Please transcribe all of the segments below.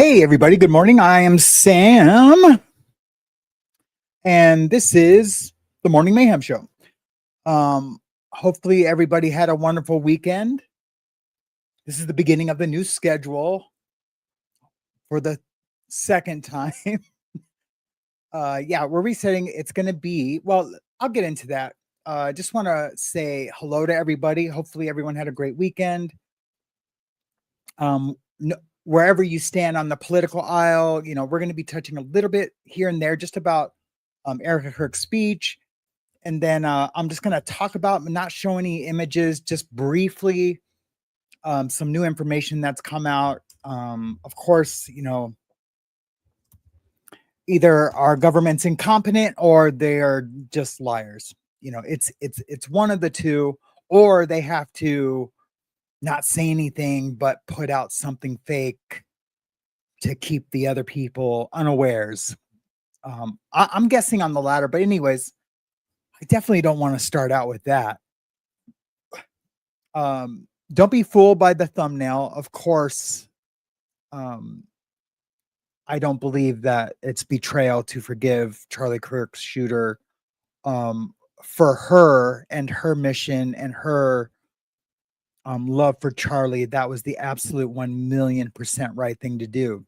Hey, everybody. Good morning. I am Sam, and this is the Morning Mayhem Show. Hopefully, everybody had a wonderful weekend. This is the beginning of the new schedule for the second time. Yeah, we're resetting. It's going to be, well, I'll get into that. Just want to say hello to everybody. Hopefully, everyone had a great weekend. Wherever you stand on the political aisle, we're going to be touching a little bit here and there just about Erika Kirk's speech. And then I'm just going to talk about, not show any images, just briefly, some new information that's come out. Of course, either our government's incompetent or they are just liars. It's one of the two, or they have to not say anything but put out something fake to keep the other people unawares. I'm guessing on the latter, but anyways, I definitely don't want to start out with that. Don't be fooled by the thumbnail. Of course, I don't believe that it's betrayal to forgive Charlie Kirk's shooter for her and her mission and her love for Charlie. That was the absolute 1,000,000% right thing to do.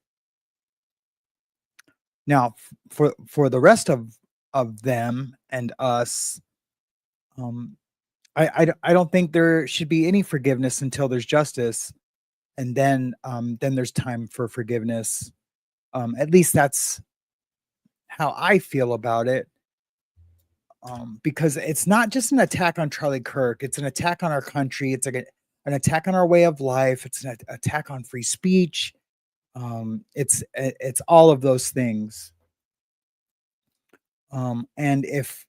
Now, for the rest of them and us, I don't think there should be any forgiveness until there's justice, and then there's time for forgiveness. At least that's how I feel about it. Because it's not just an attack on Charlie Kirk; it's an attack on our country. It's like an attack on our way of life. It's an attack on free speech. It's all of those things. And if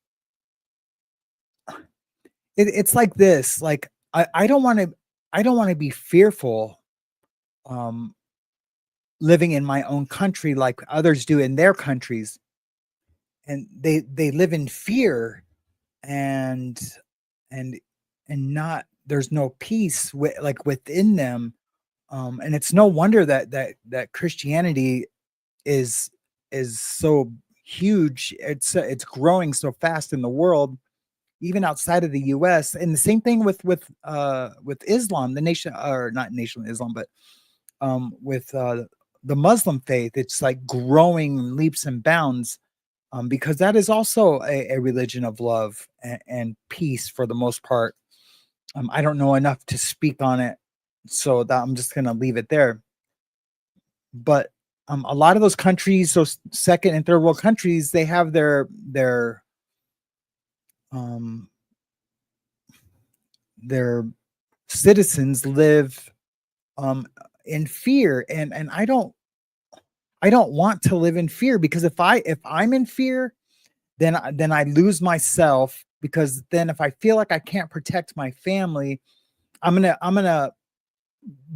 it's like this, like I don't want to be fearful living in my own country like others do in their countries, and they live in fear and not, there's no peace within them. And it's no wonder that Christianity is so huge. It's growing so fast in the world, even outside of the US. And the same thing with Islam, the nation, or not Nation Islam, but with the Muslim faith. It's like growing leaps and bounds, because that is also a religion of love and peace for the most part. I don't know enough to speak on it, so that I'm just going to leave it there. But a lot of those countries, those second and third world countries, they have their citizens live in fear, and I don't want to live in fear, because if I'm in fear, then I lose myself, because then if I feel like I can't protect my family, I'm gonna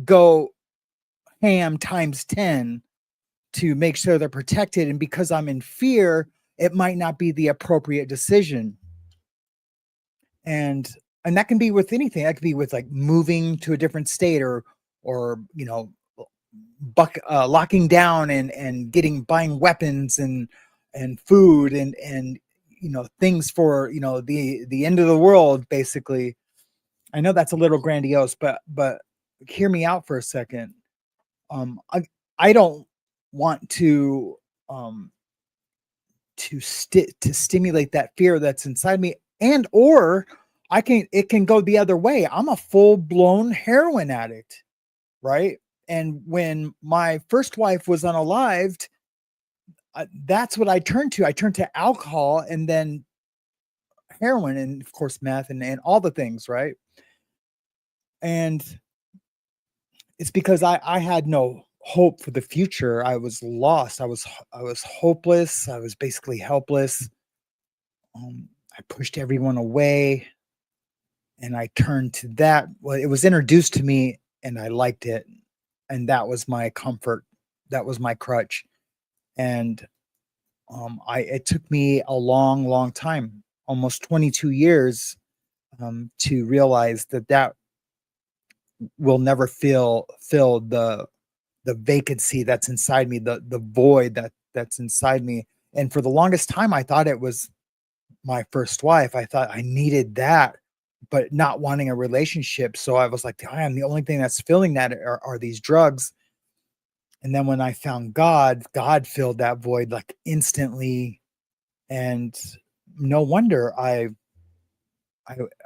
go ham times 10 to make sure they're protected. And because I'm in fear, it might not be the appropriate decision. And that can be with anything. That could be with like moving to a different state, or locking down and buying weapons and food and things for the end of the world, basically. I know that's a little grandiose, but hear me out for a second. I don't want to stimulate that fear that's inside me, and or it can go the other way. I'm a full-blown heroin addict, right? And when my first wife was unalived, that's what I turned to. I turned to alcohol, and then heroin, and of course meth, and all the things, right? And it's because I had no hope for the future. I was lost. I was hopeless. I was basically helpless. I pushed everyone away, and I turned to that. Well, it was introduced to me, and I liked it, and that was my comfort. That was my crutch. And it took me a long time, almost 22 years, to realize that will never fill the the vacancy that's inside me, the void that's inside me. And for the longest time, I thought it was my first wife. I thought I needed that, but not wanting a relationship. So I was like, damn, the only thing that's filling that are these drugs. And then when I found God, God filled that void like instantly. And no wonder I,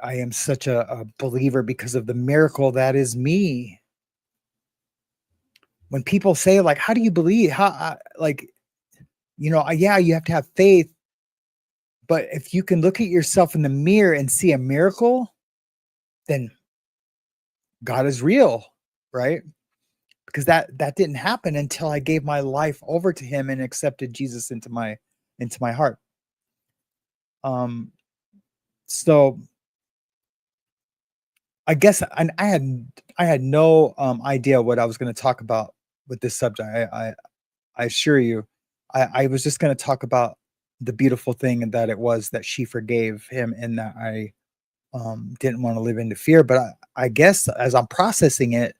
I am such a believer because of the miracle that is me. When people say like, how do you believe? Like, yeah, you have to have faith. But if you can look at yourself in the mirror and see a miracle, then God is real, right? Because that didn't happen until I gave my life over to him and accepted Jesus into my heart. Um so I guess I had no idea what I was going to talk about with this subject. I assure you, I was just going to talk about the beautiful thing and that it was that she forgave him and that I didn't want to live into fear. But I guess as I'm processing it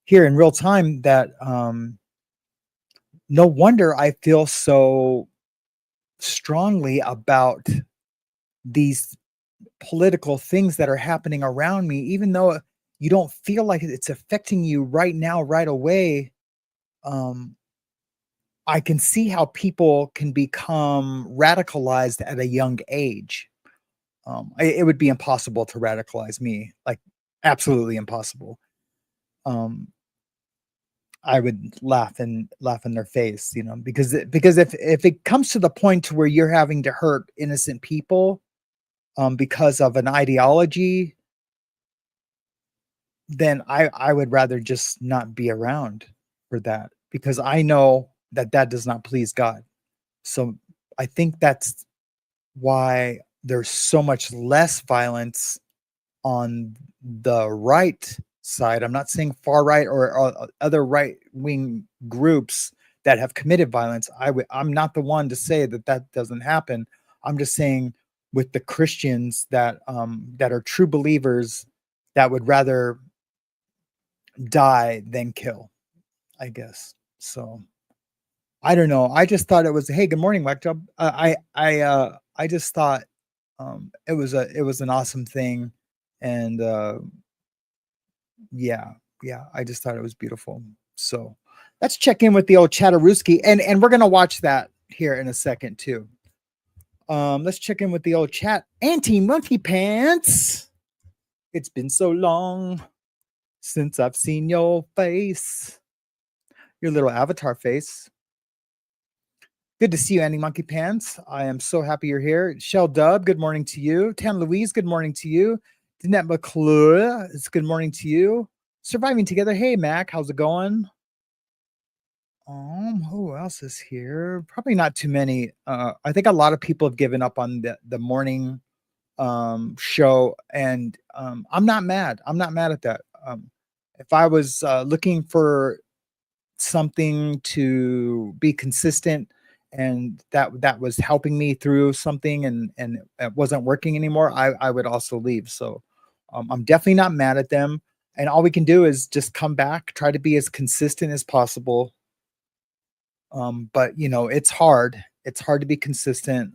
here in real time, that no wonder I feel so strongly about these political things that are happening around me, even though you don't feel like it's affecting you right now, right away. Um, I can see how people can become radicalized at a young age. It would be impossible to radicalize me, like absolutely impossible. Um, I would laugh in their face, because if it comes to the point to where you're having to hurt innocent people, because of an ideology, then I would rather just not be around for that because I know that that does not please God. So I think that's why there's so much less violence on the right side. I'm not saying far right or other right wing groups that have committed violence. I'm not the one to say that that doesn't happen. I'm just saying with the Christians that are true believers that would rather die than kill, I guess. So I don't know. I just thought it was, hey, good morning, Mike Job. I just thought it was an awesome thing, and yeah, yeah, I just thought it was beautiful. So let's check in with the old Chatterooski, and we're gonna watch that here in a second too. Let's check in with the old chat. Auntie Monkey Pants. It's been so long since I've seen your face, your little avatar face. Good to see you, Andy Monkey Pants. I am so happy you're here. Shell Dub, good morning to you. Tam Louise, good morning to you. Danette McClure, it's good morning to you. Surviving Together. Hey, Mac, how's it going? Who else is here? Probably not too many. I think a lot of people have given up on the morning show, and I'm not mad. I'm not mad at that. If I was looking for something to be consistent and that was helping me through something and it wasn't working anymore, I would also leave. So I'm definitely not mad at them. And all we can do is just come back, try to be as consistent as possible. But it's hard. It's hard to be consistent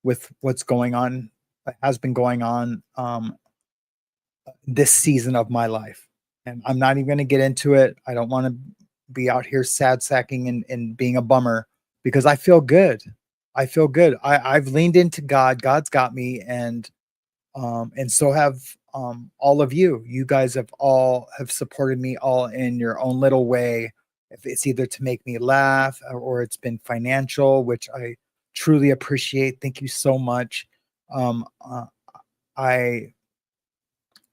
with what's going on, has been going on this season of my life. And I'm not even going to get into it. I don't want to be out here sad sacking and being a bummer because I feel good. I feel good. I've leaned into God. God's got me, and so have all of you. You guys have supported me all in your own little way. If it's either to make me laugh or it's been financial, which I truly appreciate. Thank you so much. I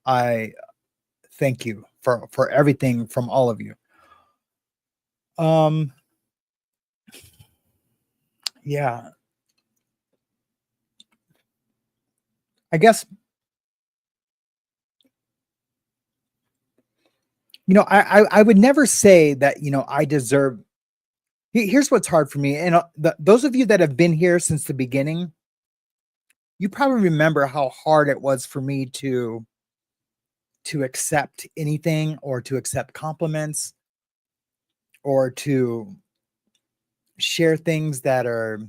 I thank you for everything from all of you. Um, yeah, I guess I would never say that I deserve. Here's what's hard for me, and those of you that have been here since the beginning, you probably remember how hard it was for me to accept anything or to accept compliments. or to share things that are.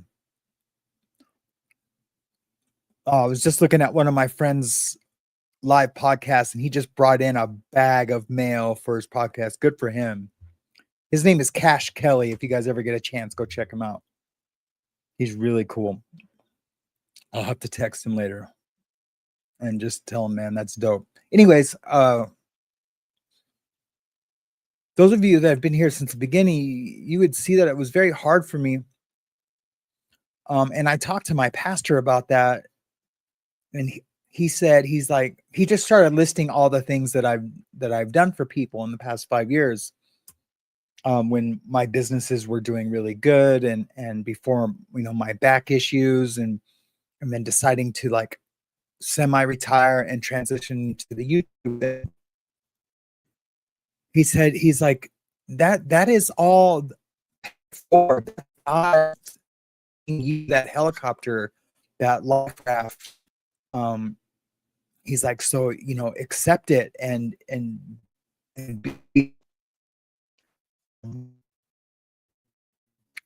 I was just looking at one of my friends' live podcasts, and he just brought in a bag of mail for his podcast. Good for him. His name is Cash Kelly. If you guys ever get a chance, go check him out. He's really cool. I'll have to text him later and just tell him, man, that's dope. Anyways, those of you that have been here since the beginning, you would see that it was very hard for me. And I talked to my pastor about that, and he said he just started listing all the things that I've done for people in the past 5 years. When my businesses were doing really good, and before, my back issues, and then deciding to like semi-retire and transition to the YouTube. He said, he's like, that is all for God, that helicopter, that life raft. He's like, so, accept it and be,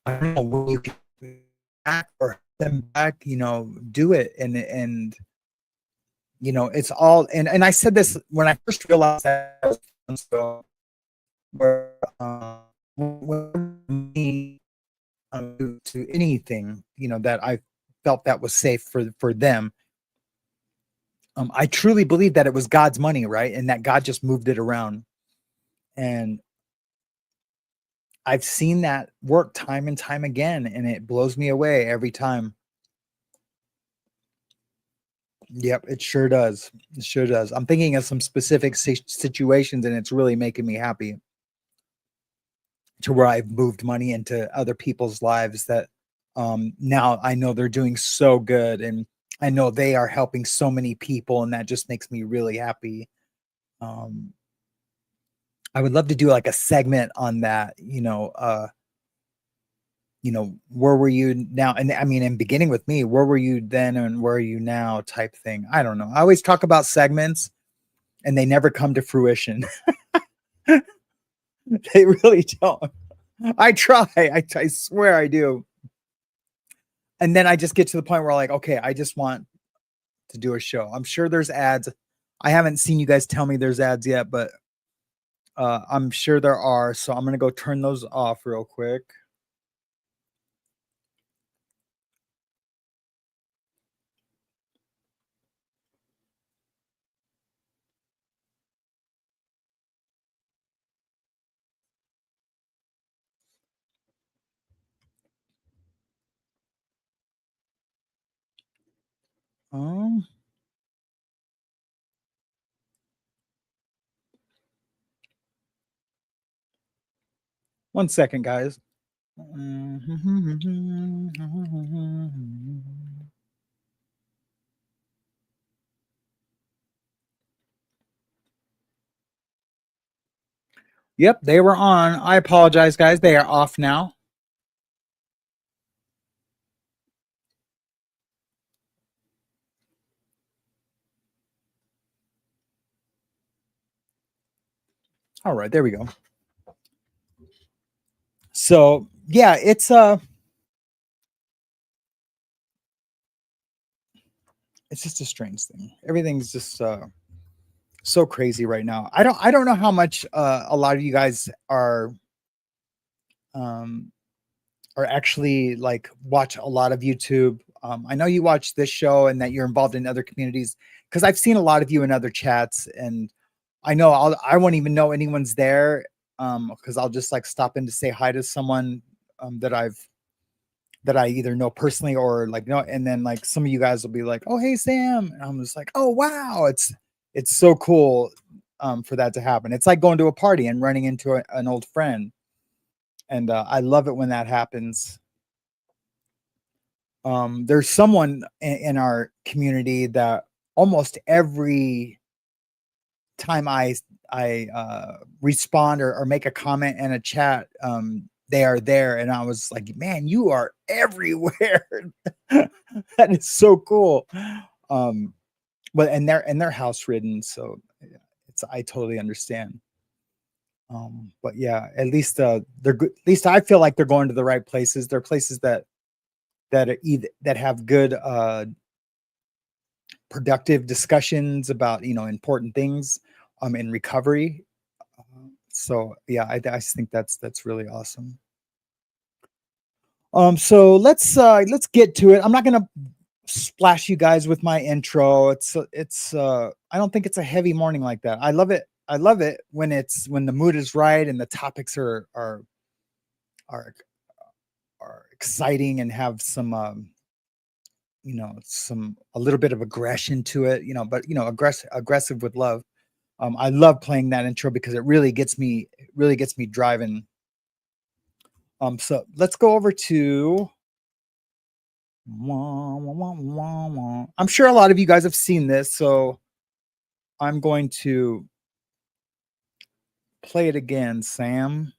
I don't know, when you can back or them back, do it. And it's all, and I said this when I first realized that, so where to anything, that I felt that was safe for them. I truly believe that it was God's money, right? And that God just moved it around. And I've seen that work time and time again, and it blows me away every time. Yep, it sure does. It sure does. I'm thinking of some specific situations, and it's really making me happy to where I've moved money into other people's lives that now I know they're doing so good, and I know they are helping so many people, and that just makes me really happy. I would love to do like a segment on that, where were you now? And I mean, in beginning with me, where were you then and where are you now type thing. I don't know. I always talk about segments and they never come to fruition. They really don't. I try. I swear I do. And then I just get to the point where like, okay, I just want to do a show. I'm sure there's ads. I haven't seen you guys tell me there's ads yet, but I'm sure there are. So I'm going to go turn those off real quick. One second, guys. Yep, they were on. I apologize, guys. They are off now. All right, there we go. So yeah, it's just a strange thing. Everything's just so crazy right now. I don't know how much a lot of you guys are actually like watch a lot of YouTube. I know you watch this show and that you're involved in other communities, because I've seen a lot of you in other chats, and I know I won't even know anyone's there, because I'll just like stop in to say hi to someone that I either know personally or like no, and then like some of you guys will be like, "Oh, hey Sam," and I'm just like, "Oh wow, it's so cool for that to happen." It's like going to a party and running into an old friend, and I love it when that happens. There's someone in our community that almost every time I respond or make a comment in a chat, they are there, and I was like, man, you are everywhere. That is so cool. But and they're house ridden, so I totally understand. But yeah, at least they're good. At least I feel like they're going to the right places. They're places that are either that have good productive discussions about important things in recovery. So yeah, I just think that's really awesome. So let's get to it. I'm not gonna splash you guys with my intro. It's I don't think it's a heavy morning like that. I love it. I love it when the mood is right and the topics are are exciting and have some some a little bit of aggression to it, but aggressive with love. I love playing that intro because it really gets me driving. So let's go over to I'm sure a lot of you guys have seen this, so I'm going to play it again, Sam.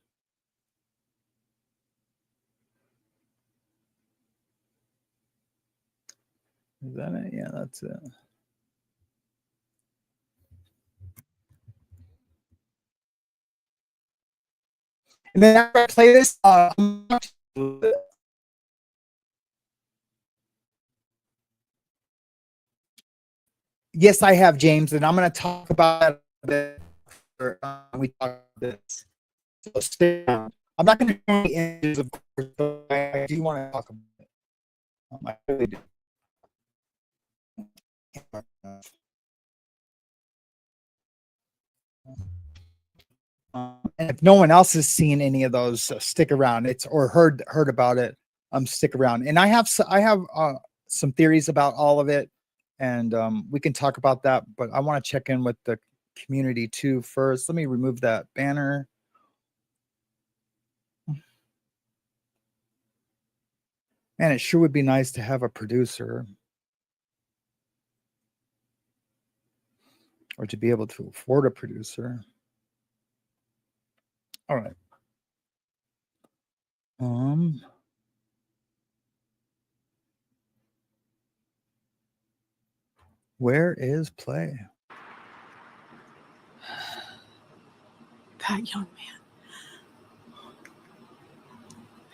Is that it? Yeah, that's it. And then after I play this, yes, I have, James, and I'm going to talk about it after we talk about this. So stay down. I'm not going to show any images, of course, but I do want to talk about it. I really do. And if no one else has seen any of those, stick around. It's or heard about it. Stick around. And I have some theories about all of it, and we can talk about that. But I want to check in with the community too first. Let me remove that banner. Man, it sure would be nice to have a producer, or to be able to afford a producer. All right. Where is play? That young man.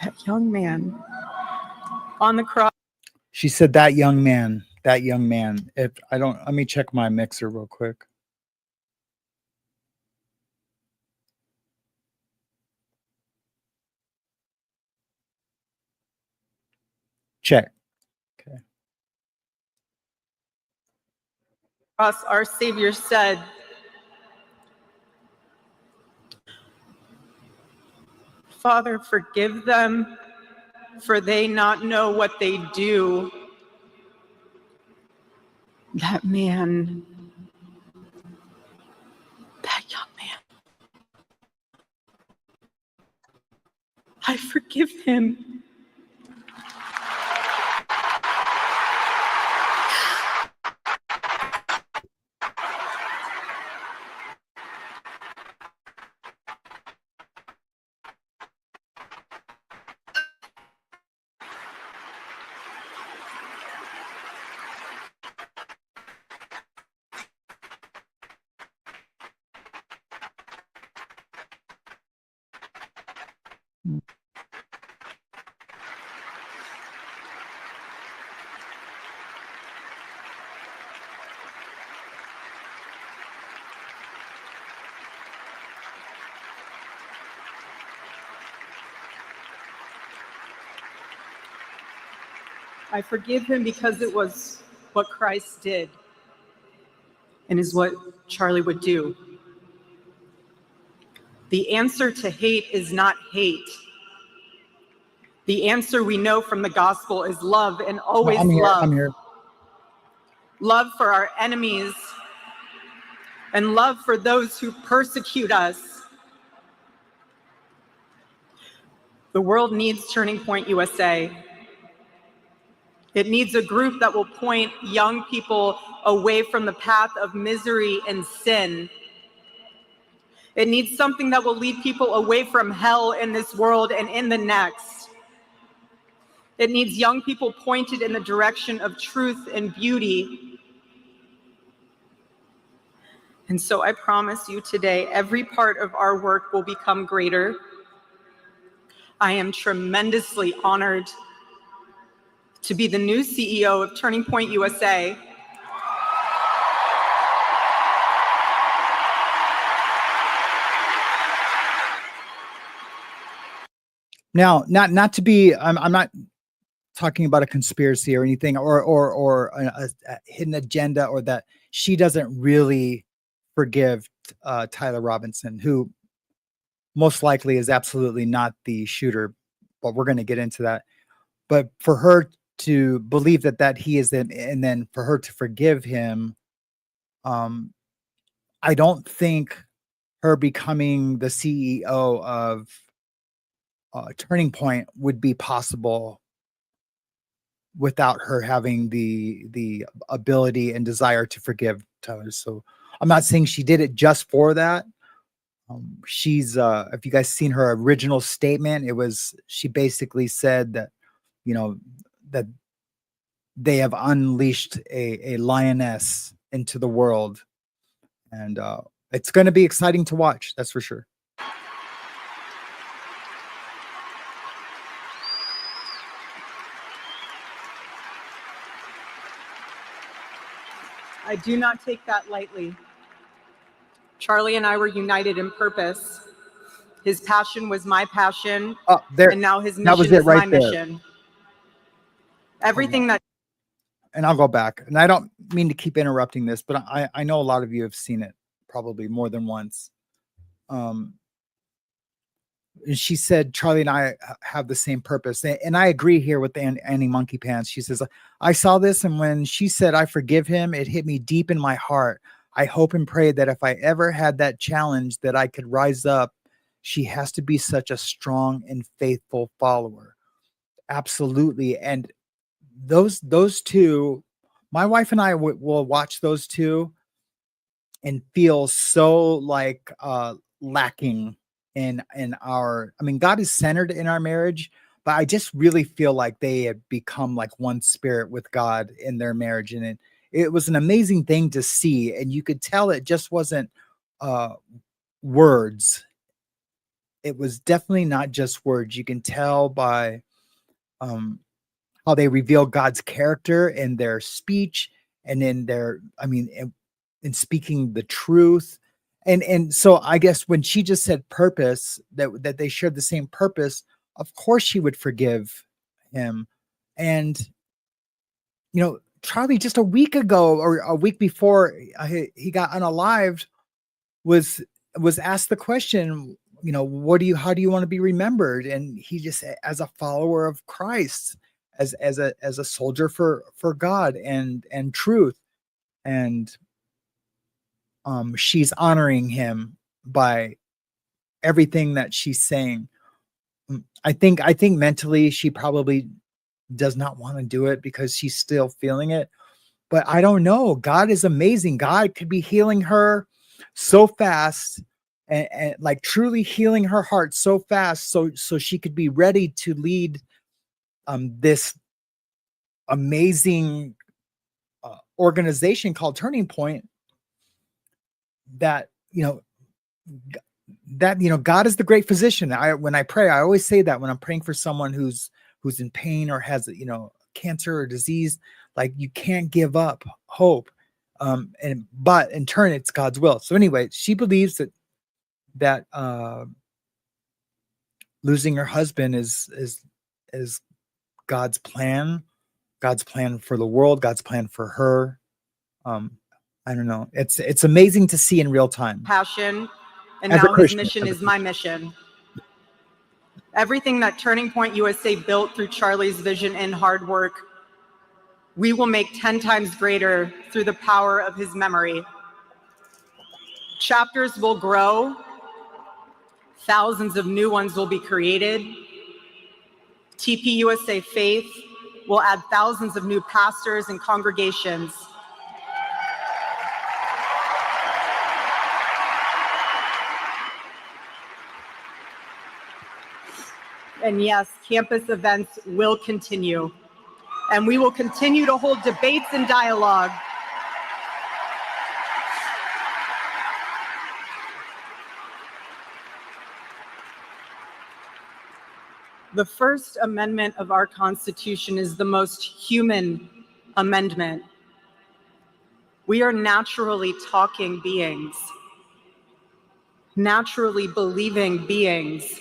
That young man on the cross. She said that young man. That young man. If I don't, let me check my mixer real quick. Check. Okay. Cross, our Savior said, Father, forgive them, for they not know what they do. That man, that young man, I forgive him. I forgive him because it was what Christ did and is what Charlie would do. The answer to hate is not hate. The answer we know from the gospel is love, and always love. I'm here. Love for our enemies and love for those who persecute us. The world needs Turning Point USA. It needs a group that will point young people away from the path of misery and sin. It needs something that will lead people away from hell in this world and in the next. It needs young people pointed in the direction of truth and beauty. And so I promise you today, every part of our work will become greater. I am tremendously honored to be the new CEO of Turning Point USA. Now, not to be, I'm not talking about a conspiracy or anything, or a hidden agenda, or that she doesn't really forgive Tyler Robinson, who most likely is absolutely not the shooter, but we're going to get into that. But for her to believe that he is them, and then for her to forgive him, I don't think her becoming the CEO of Turning Point would be possible without her having the ability and desire to forgive Tyler. So I'm not saying she did it just for that. She's if you guys seen her original statement, she basically said that, that they have unleashed a lioness into the world, and it's going to be exciting to watch. That's for sure. I do not take that lightly. Charlie and I were united in purpose. His passion was my passion, and now his mission is my mission. Everything that... And I'll go back. And I don't mean to keep interrupting this, but I know a lot of you have seen it probably more than once. She said, Charlie and I have the same purpose. And I agree here with Annie Monkey Pants. She says, I saw this, and when she said, I forgive him, it hit me deep in my heart. I hope and pray that if I ever had that challenge, that I could rise up. She has to be such a strong and faithful follower. Absolutely. And those two, my wife and I will watch those two and feel so like lacking in our, God is centered in our marriage, but I just really feel like they have become like one spirit with God in their marriage. And it was an amazing thing to see. And you could tell it just wasn't words. It was definitely not just words. You can tell by how they reveal God's character in their speech, and in their, in speaking the truth. And so I guess when she just said purpose, that they shared the same purpose, of course she would forgive him. And, Charlie, just a week ago or a week before he got unalived, was asked the question, how do you want to be remembered? And he just said, as a follower of Christ, as a soldier for God and truth. And she's honoring him by everything that she's saying. I think mentally she probably does not want to do it because she's still feeling it. But I don't know. God is amazing. God could be healing her so fast, and like truly healing her heart so fast, so she could be ready to lead this amazing organization called Turning Point. That God is the great physician. When I pray, I always say that when I'm praying for someone who's in pain or has cancer or disease, like, you can't give up hope. But in turn, it's God's will. So anyway, she believes that losing her husband is God's plan for the world, God's plan for her. I don't know. It's amazing to see in real time. Passion, and now his mission is my mission. Everything that Turning Point USA built through Charlie's vision and hard work, we will make 10 times greater through the power of his memory. Chapters will grow. Thousands of new ones will be created. TPUSA Faith will add thousands of new pastors and congregations. And yes, campus events will continue. And we will continue to hold debates and dialogue. The First Amendment of our Constitution is the most human amendment. We are naturally talking beings, naturally believing beings,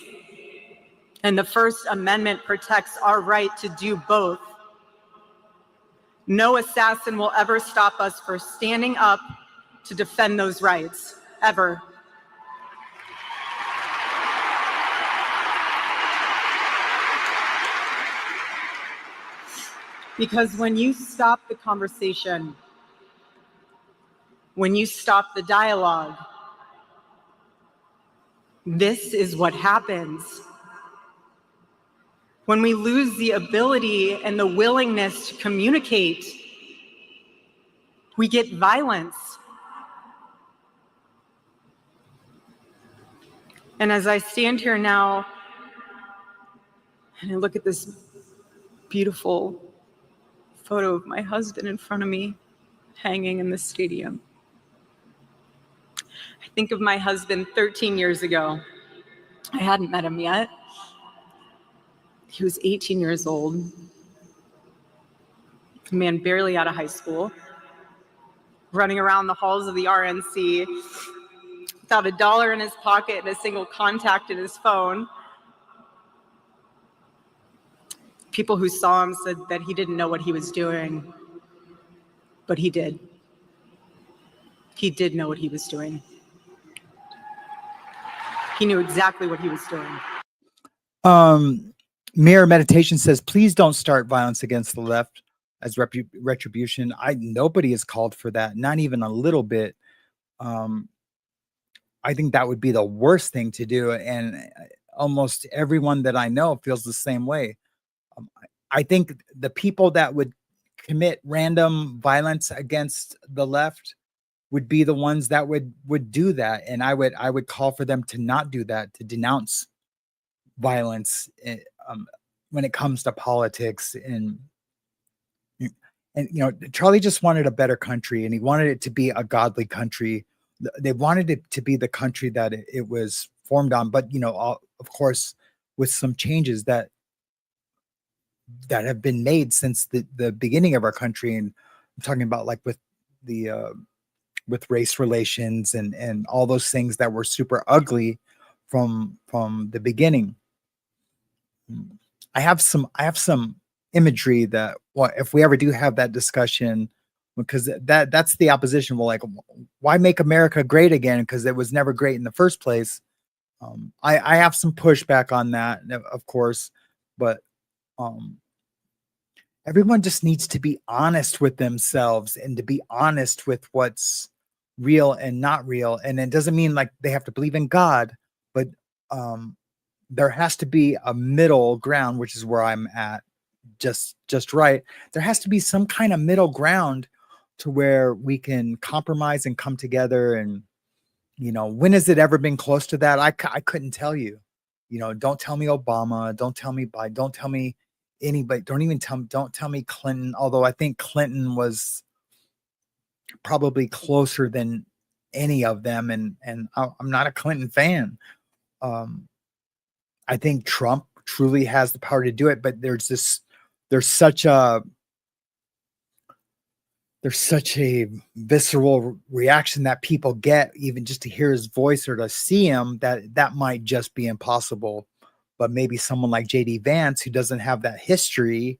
and the First Amendment protects our right to do both. No assassin will ever stop us from standing up to defend those rights, ever. Because when you stop the conversation, when you stop the dialogue, this is what happens. When we lose the ability and the willingness to communicate, we get violence. And as I stand here now and I look at this beautiful photo of my husband in front of me hanging in the stadium, I think of my husband 13 years ago. I hadn't met him yet. He was 18 years old, a man barely out of high school, running around the halls of the RNC without $1 in his pocket and a single contact in his phone. People who saw him said that he didn't know what he was doing, but he did. He did know what he was doing. He knew exactly what he was doing. Mirror Meditation says, please don't start violence against the left as retribution. Nobody is called for that, not even a little bit. I think that would be the worst thing to do. And almost everyone that I know feels the same way. I think the people that would commit random violence against the left would be the ones that would do that. And I would call for them to not do that, to denounce violence when it comes to politics. And Charlie just wanted a better country, and he wanted it to be a godly country. They wanted it to be the country that it was formed on, but of course, with some changes that have been made since the beginning of our country. And I'm talking about like with the with race relations and all those things that were super ugly from the beginning. I have some imagery that, well, if we ever do have that discussion, because that's the opposition. Well, like, why make America great again? Because it was never great in the first place. I have some pushback on that, of course, but everyone just needs to be honest with themselves and to be honest with what's real and not real. And it doesn't mean like they have to believe in God, but there has to be a middle ground, which is where I'm at, just right. There has to be some kind of middle ground to where we can compromise and come together. And when has it ever been close to that? I couldn't tell you. Don't tell me Obama, don't tell me Biden, don't tell me anybody, don't tell me Clinton, although I think Clinton was probably closer than any of them, and I'm not a Clinton fan. I think Trump truly has the power to do it, but there's such a visceral reaction that people get even just to hear his voice or to see him, that might just be impossible. But maybe someone like JD Vance, who doesn't have that history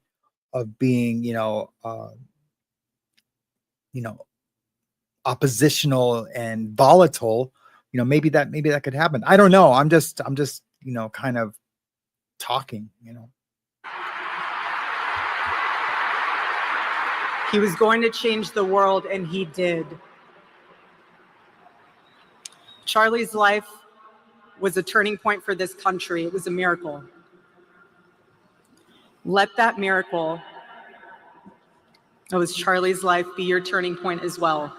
of being, oppositional and volatile, maybe that could happen. I don't know. I'm just, kind of talking, He was going to change the world, and he did. Charlie's life was a turning point for this country. It was a miracle. Let that miracle that was Charlie's life be your turning point as well.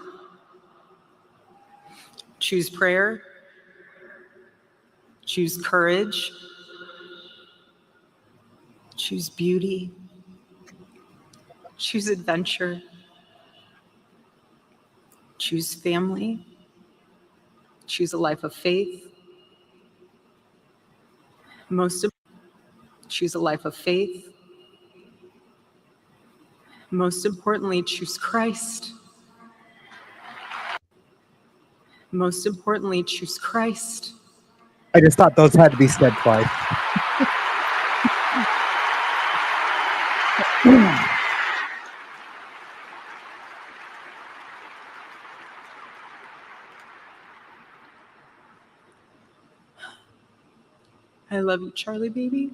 Choose prayer. Choose courage. Choose beauty. Choose adventure. Choose family. Choose a life of faith. Most of Choose a life of faith. Most importantly, choose Christ. Most importantly, choose Christ. I just thought those had to be said twice. I love you, Charlie, baby.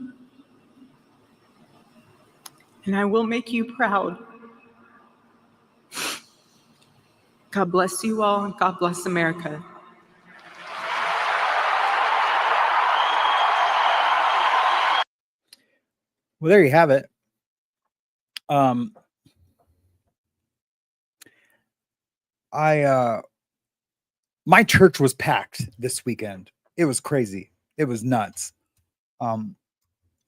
And I will make you proud. God bless you all, and God bless America. Well, there you have it. My church was packed this weekend. It was crazy. It was nuts.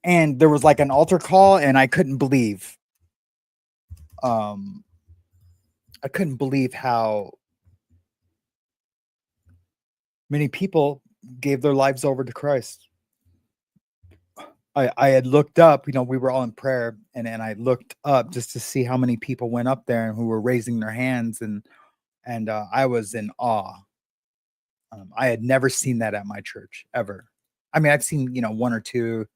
And there was like an altar call, and I couldn't believe how many people gave their lives over to Christ. I had looked up, we were all in prayer, and I looked up just to see how many people went up there and who were raising their hands, and I was in awe. I had never seen that at my church ever. I mean, I've seen, one or two,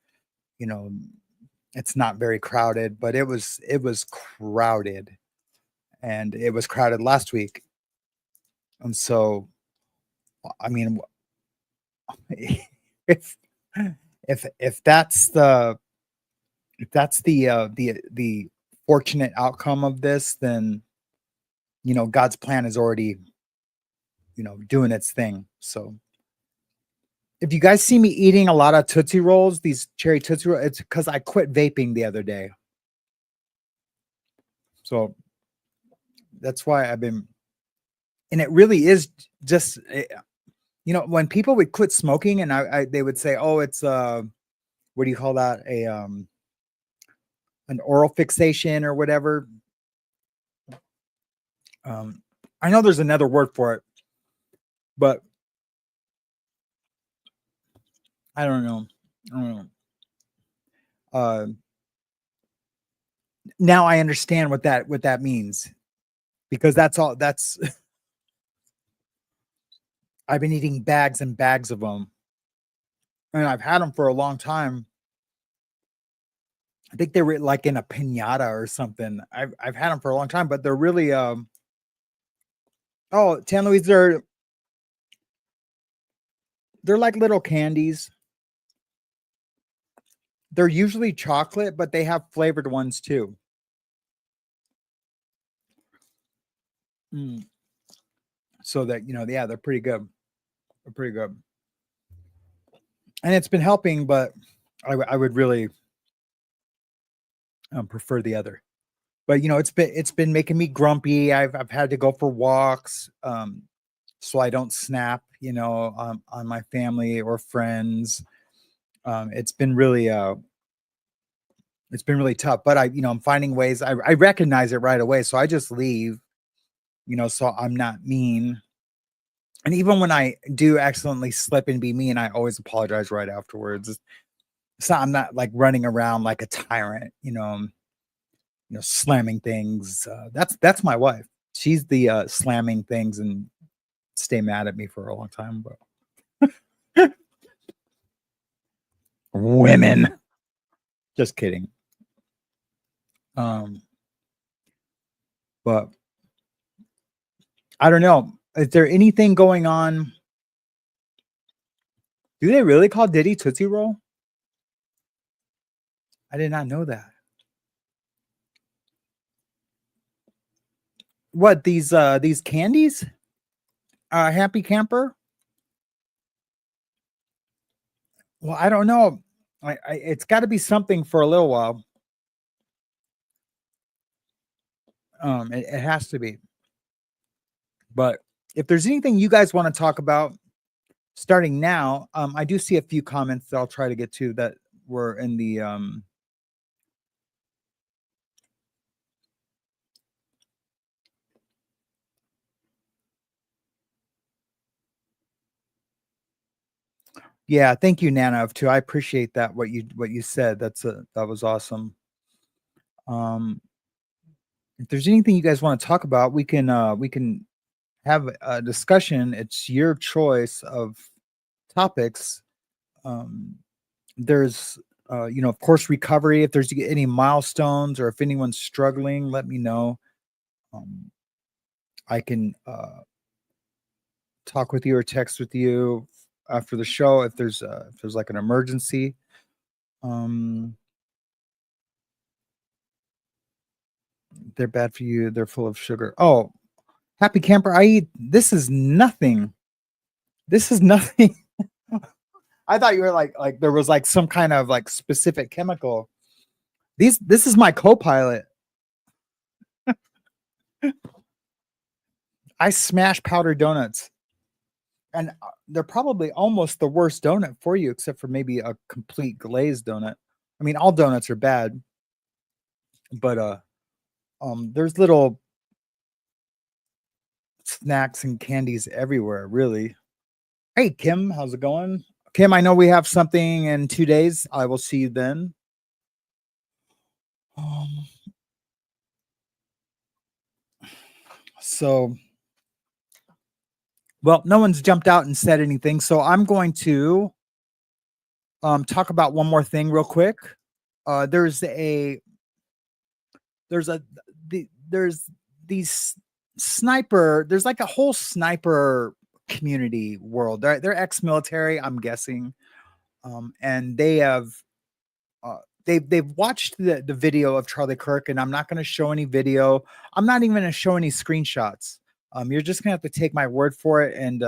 it's not very crowded, but it was crowded, and it was crowded last week. And so, I mean, if that's the the fortunate outcome of this, then God's plan is already doing its thing. So if you guys see me eating a lot of Tootsie Rolls, these cherry Tootsie Rolls, it's because I quit vaping the other day. So that's why I've been, and it really is just, when people would quit smoking, and they would say, oh, it's what do you call that? An oral fixation or whatever. I know there's another word for it, but I don't know. Now I understand what that means, because that's I've been eating bags and bags of them, and I've had them for a long time. I think they were like in a piñata or something. I've had them for a long time, but they're really Tan Louise, they're like little candies. They're usually chocolate, but they have flavored ones too. So that, yeah, they're pretty good. They're pretty good. And it's been helping, but I would really prefer the other. But it's been making me grumpy. I've had to go for walks, so I don't snap, on my family or friends. It's been really tough. But I'm finding ways. I recognize it right away, so I just leave. So I'm not mean. And even when I do accidentally slip and be mean, I always apologize right afterwards. So I'm not like running around like a tyrant, slamming things. That's my wife. She's the slamming things and stay mad at me for a long time. But women, just kidding. But I don't know. Is there anything going on? Do they really call Diddy Tootsie Roll? I did not know that. What, these candies? Happy Camper? Well, I don't know. It's got to be something for a little while. It has to be. But if there's anything you guys want to talk about starting now, I do see a few comments that I'll try to get to that were in the Yeah, thank you, Nana, too. I appreciate that what you said. That was awesome. Um, if there's anything you guys want to talk about, we can have a discussion. It's your choice of topics. Um, there's of course, recovery. If there's any milestones or if anyone's struggling, let me know. Um, I can talk with you or text with you after the show if there's like an emergency. Um, they're bad for you. They're full of sugar. Oh, happy camper. I eat. This is nothing. This is nothing. I thought you were like there was like some kind of like specific chemical. This is my co-pilot. I smash powdered donuts. And they're probably almost the worst donut for you, except for maybe a complete glazed donut. I mean, all donuts are bad, but there's little snacks and candies everywhere, really. Hey, Kim, how's it going? Kim, I know we have something in 2 days. I will see you then. Um, so, well, no one's jumped out and said anything, so I'm going to talk about one more thing real quick. There's these sniper. There's like a whole sniper community world. They're ex-military, I'm guessing, and they have they've watched the video of Charlie Kirk, and I'm not going to show any video. I'm not even going to show any screenshots. You're just going to have to take my word for it, and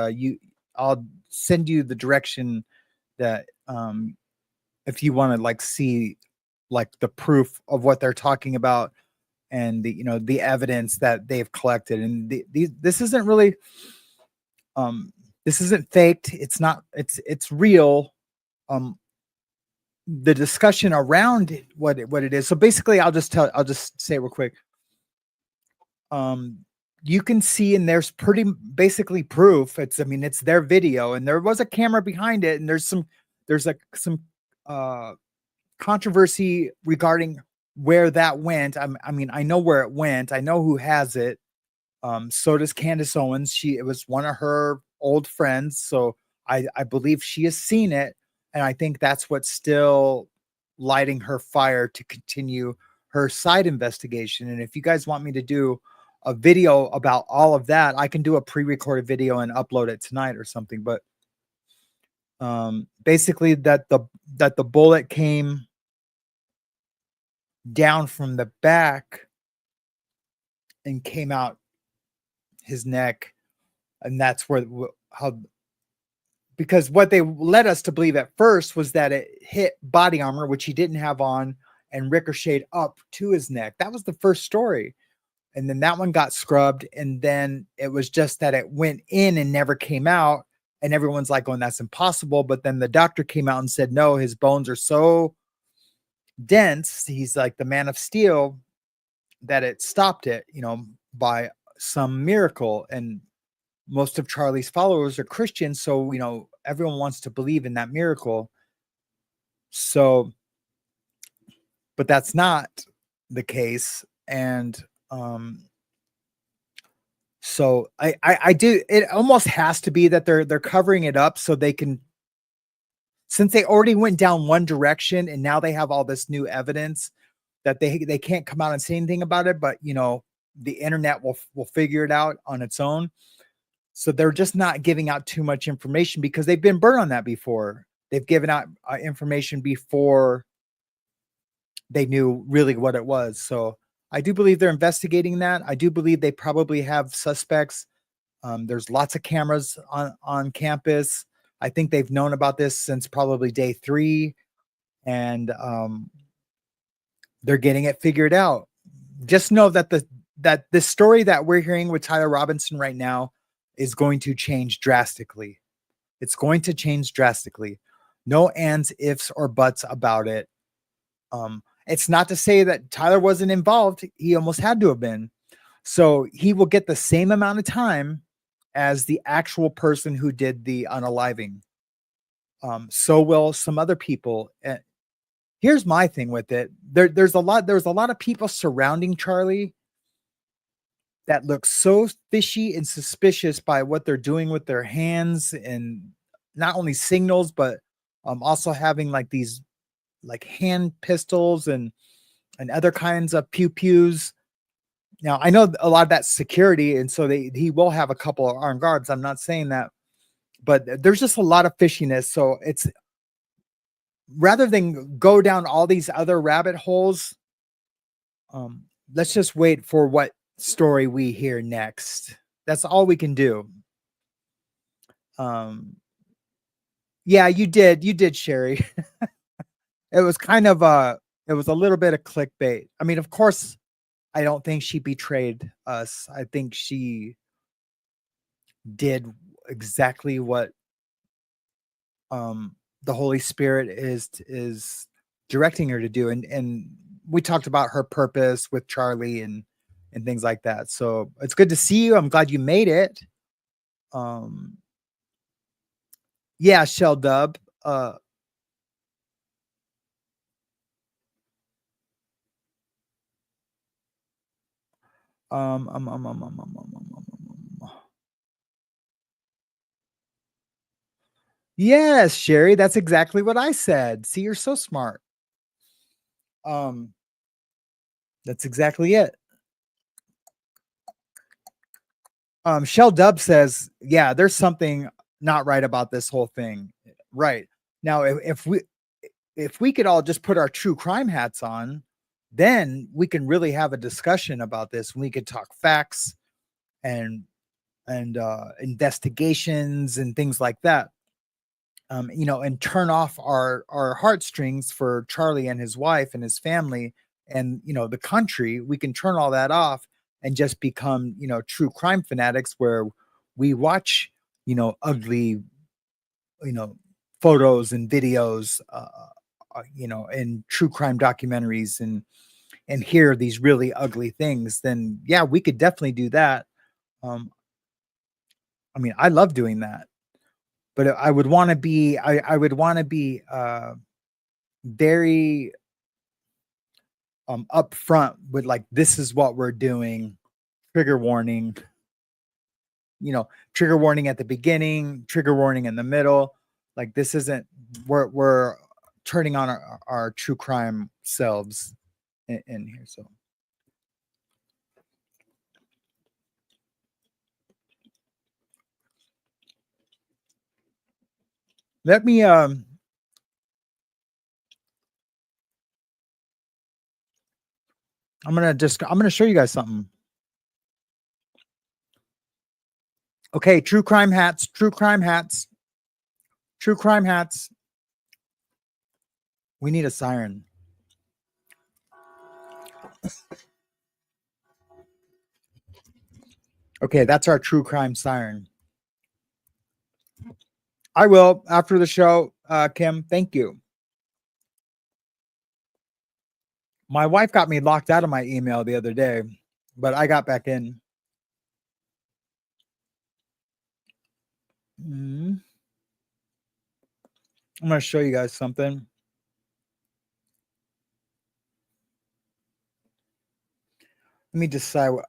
I'll send you the direction that if you want to like see like the proof of what they're talking about and the evidence that they've collected. And this isn't really this isn't faked. It's real. The discussion around what it is. So basically I'll just say it real quick. You can see, and there's pretty basically proof. It's their video, and there was a camera behind it, and there's some controversy regarding where that went. I know where it went. I know who has it. So does Candace Owens. It was one of her old friends. So I believe she has seen it. And I think that's what's still lighting her fire to continue her side investigation. And if you guys want me to do a video about all of that, I can do a pre-recorded video and upload it tonight or something. But basically that the bullet came down from the back and came out his neck, and that's because what they led us to believe at first was that it hit body armor, which he didn't have on, and ricocheted up to his neck. That was the first story, and then that one got scrubbed, and then it was just that it went in and never came out, and everyone's like, "Oh, that's impossible." But then the doctor came out and said, "No, his bones are so dense, he's like the man of steel, that it stopped it, by some miracle." And most of Charlie's followers are Christians, so everyone wants to believe in that miracle. So, but that's not the case. And so I do, it almost has to be that they're covering it up so they can, since they already went down one direction and now they have all this new evidence, that they can't come out and say anything about it, but the internet will figure it out on its own. So they're just not giving out too much information because they've been burned on that before. They've given out information before they knew really what it was. So I do believe they're investigating that. I do believe they probably have suspects. There's lots of cameras on campus. I think they've known about this since probably day 3, and they're getting it figured out. Just know that the story that we're hearing with Tyler Robinson right now is going to change drastically. It's going to change drastically. No ands, ifs, or buts about it. It's not to say that Tyler wasn't involved. He almost had to have been. So he will get the same amount of time as the actual person who did the unaliving. So will some other people. And here's my thing with it. There's a lot of people surrounding Charlie that look so fishy and suspicious by what they're doing with their hands, and not only signals, but also having like these like hand pistols and other kinds of pew pews. Now I know a lot of that's security, and so he will have a couple of armed guards. I'm not saying that, but there's just a lot of fishiness. So it's rather than go down all these other rabbit holes, um, let's just wait for what story we hear next. That's all we can do. Um, yeah, you did, Sherry. It was kind of it was a little bit of clickbait. I mean, of course, I don't think she betrayed us. I think she did exactly what the Holy Spirit is directing her to do, and we talked about her purpose with Charlie and things like that. So it's good to see you. I'm glad you made it. Um, yeah, Shell Dub. Um, um, um, um, um, um, um, um, Yes, Sherry, that's exactly what I said. See, you're so smart. Um, that's exactly it. Shell Dub says, yeah, there's something not right about this whole thing. Right. Now, if we could all just put our true crime hats on, then we can really have a discussion about this. We could talk facts and investigations and things like that. And turn off our heartstrings for Charlie and his wife and his family and the country. We can turn all that off and just become true crime fanatics where we watch ugly you know photos and videos and true crime documentaries and hear these really ugly things. Then yeah, we could definitely do that. um I mean, I love doing that, but I would want to be I would want to be very upfront with, like, this is what we're doing, trigger warning, trigger warning at the beginning, trigger warning in the middle. Like, this isn't, we're turning on our true crime selves in here. So let me I'm gonna show you guys something. Okay, true crime hats, true crime hats, true crime hats. We need a siren. Okay, that's our true crime siren. I will after the show, Kim. Thank you. My wife got me locked out of my email the other day, but I got back in. I'm going to show you guys something. Let me decide what.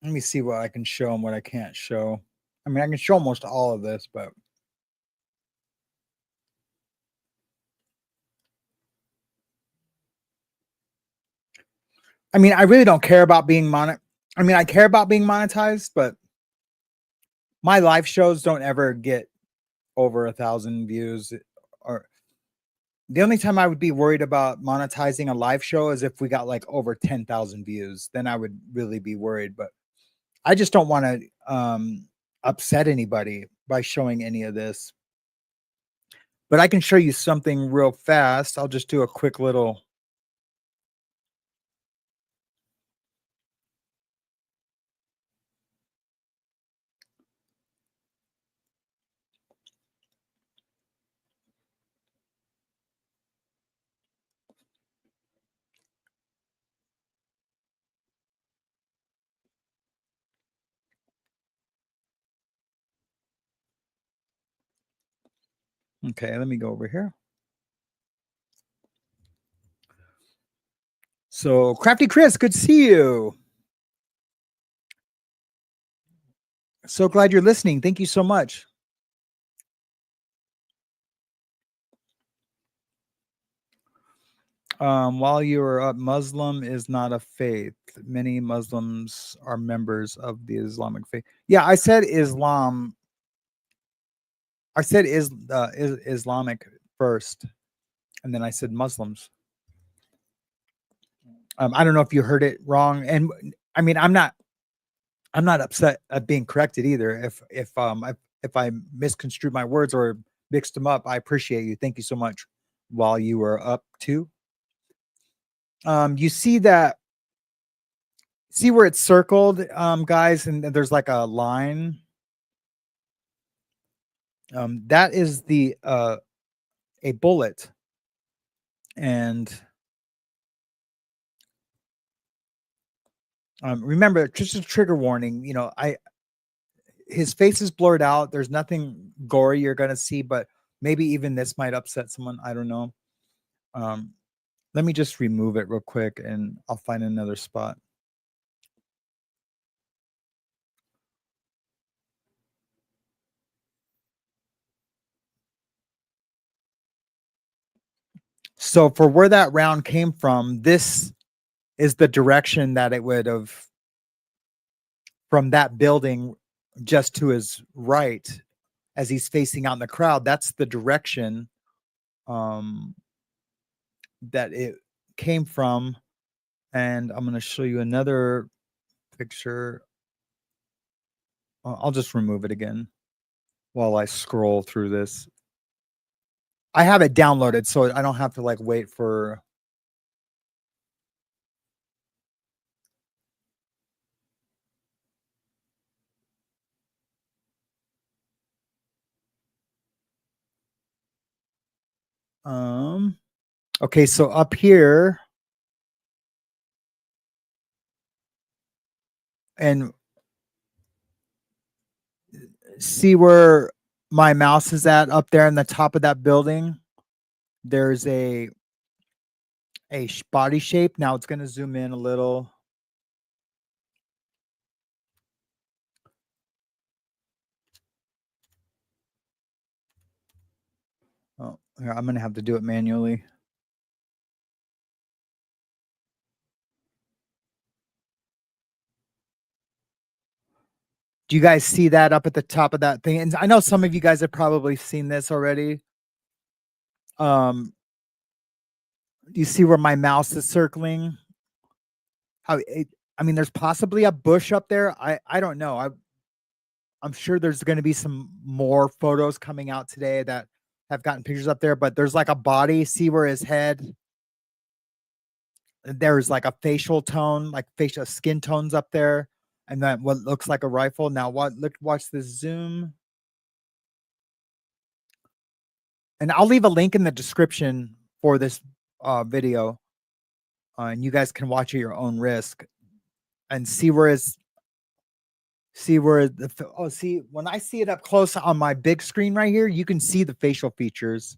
Let me see what I can show and what I can't show. I mean, I can show almost all of this, but I mean, I really don't care about being I mean, I care about being monetized, but my live shows don't ever get over 1,000 views. Or the only time I would be worried about monetizing a live show is if we got like over 10,000 views. Then I would really be worried. But I just don't want to upset anybody by showing any of this. But I can show you something real fast. I'll just do a quick little. Okay, let me go over here. So, Crafty Chris, good to see you. So glad you're listening. Thank you so much. While you were up, Muslim is not a faith. Many Muslims are members of the Islamic faith. Yeah, I said Islam. I said Islamic first, and then I said Muslims. I don't know if you heard it wrong, and I mean, I'm not upset at being corrected either. If I misconstrued my words or mixed them up, I appreciate you. Thank you so much. While you were up too, you see that. See where it's circled, guys, and there's like a line. That is the a bullet, and remember, just a trigger warning. You know, his face is blurred out. There's nothing gory you're gonna see, but maybe even this might upset someone. I don't know. Let me just remove it real quick, and I'll find another spot. So for where that round came from, this is the direction that it would have from that building just to his right as he's facing out in the crowd. That's the direction that it came from. And I'm going to show you another picture. I'll just remove it again while I scroll through this. I have it downloaded, so I don't have to like wait for. Okay, so up here, and see where my mouse is at up there in the top of that building. There's a body shape. Now it's going to zoom in a little. Oh, here, I'm going to have to do it manually. Do you guys see that up at the top of that thing? And I know some of you guys have probably seen this already. You see where my mouse is circling? I mean, there's possibly a bush up there. I don't know. I'm sure there's going to be some more photos coming out today that have gotten pictures up there, but there's like a body. See where his head, there's like a facial tone, like facial skin tones up there. And then what looks like a rifle. Now watch this zoom. And I'll leave a link in the description for this video. And you guys can watch at your own risk and see where when I see it up close on my big screen right here, you can see the facial features.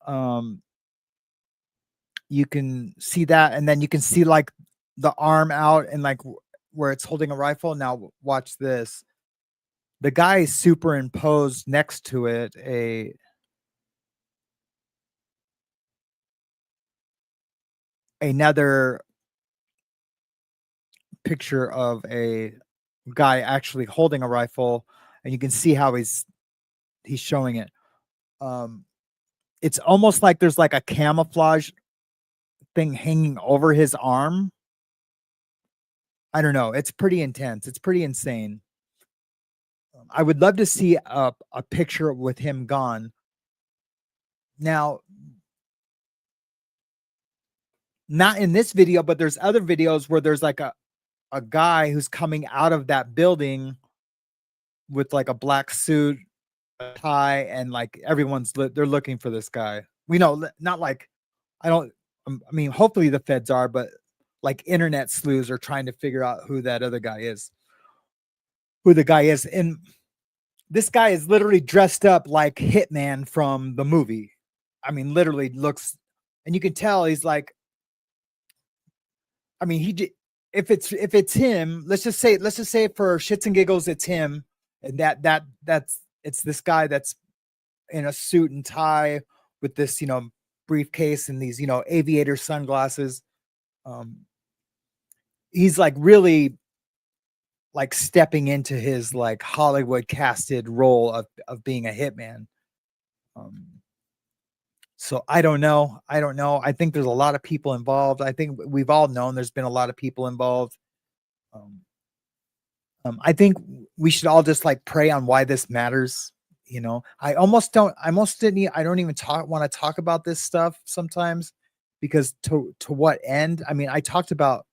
You can see that, and then you can see like the arm out and like where it's holding a rifle. Now watch this. The guy is superimposed next to it another picture of a guy actually holding a rifle, and you can see how he's showing it. It's almost like there's like a camouflage thing hanging over his arm. I don't know. It's pretty intense. It's pretty insane. I would love to see a picture with him gone. Now, not in this video, but there's other videos where there's like a guy who's coming out of that building with like a black suit, a tie, and like they're looking for this guy. We know, not like, I mean, hopefully the feds are, but like internet sleuths are trying to figure out who the guy is. And this guy is literally dressed up like Hitman from the movie. I mean, literally looks, and you can tell he's like, I mean, if it's him, let's just say for shits and giggles, it's him, and that's it's this guy that's in a suit and tie with this, briefcase and these, aviator sunglasses. He's like really like stepping into his like Hollywood casted role of being a hitman. So I don't know. I think there's a lot of people involved. I think we've all known there's been a lot of people involved. I think we should all just like pray on why this matters. I don't even want to talk about this stuff sometimes, because to what end? I mean, I talked about,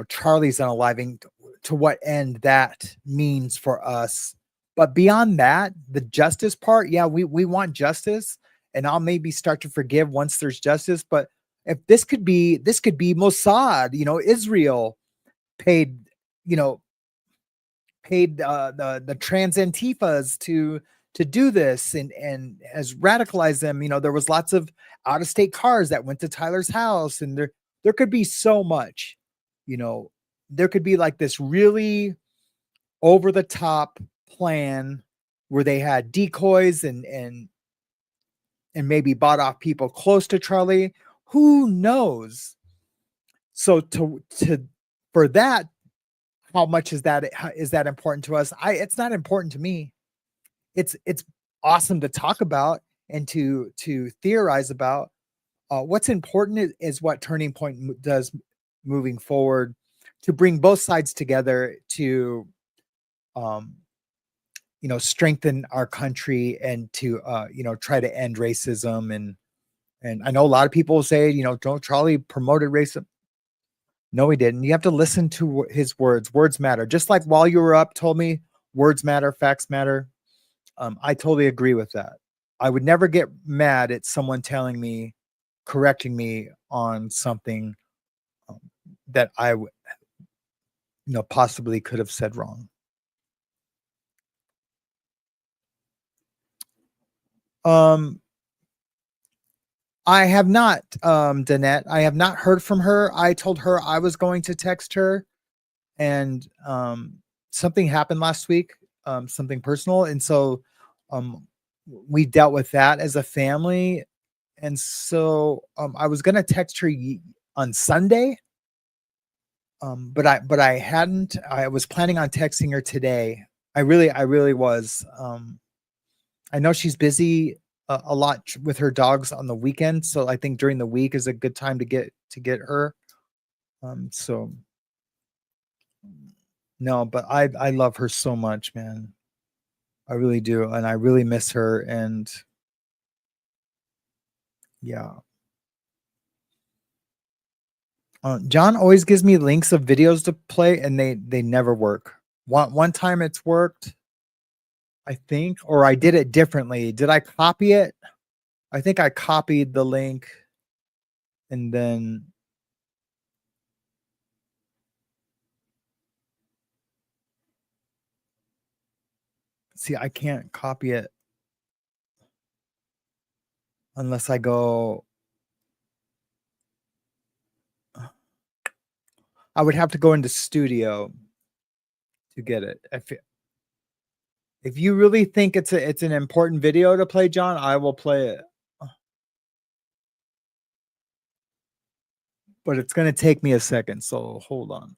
Charlie's unaliving, to what end that means for us. But beyond that, the justice part, yeah, we want justice, and I'll maybe start to forgive once there's justice. But if this could be Mossad, Israel paid, the trans Antifas to do this, and has radicalized them. There was lots of out of state cars that went to Tyler's house, and there could be so much. There could be like this really over the top plan where they had decoys and maybe bought off people close to Charlie. Who knows? So for that, how much is that important to us? It's not important to me. It's awesome to talk about and to theorize about. What's important is what Turning Point does moving forward, to bring both sides together to strengthen our country, and to try to end racism. And I know a lot of people say, don't Charlie promoted racism. No, he didn't. You have to listen to his words. Words matter. Just like While You Were Up told me, words matter, facts matter. I totally agree with that. I would never get mad at someone correcting me on something that I possibly could have said wrong. I have not, Danette. I have not heard from her. I told her I was going to text her, and something happened last week, something personal, and so we dealt with that as a family. And so I was gonna text her on Sunday, but I hadn't. I was planning on texting her today. I really was. I know she's busy a lot with her dogs on the weekend, so I think during the week is a good time to get her. So no, but I love her so much, man. I really do, and I really miss her. And yeah. John always gives me links of videos to play, and they never work. One time it's worked, I think, or I did it differently. Did I copy it? I think I copied the link, and then see, I can't copy it unless I go. I would have to go into Studio to get it. If you really think it's an important video to play, John, I will play it. But it's going to take me a second, so hold on.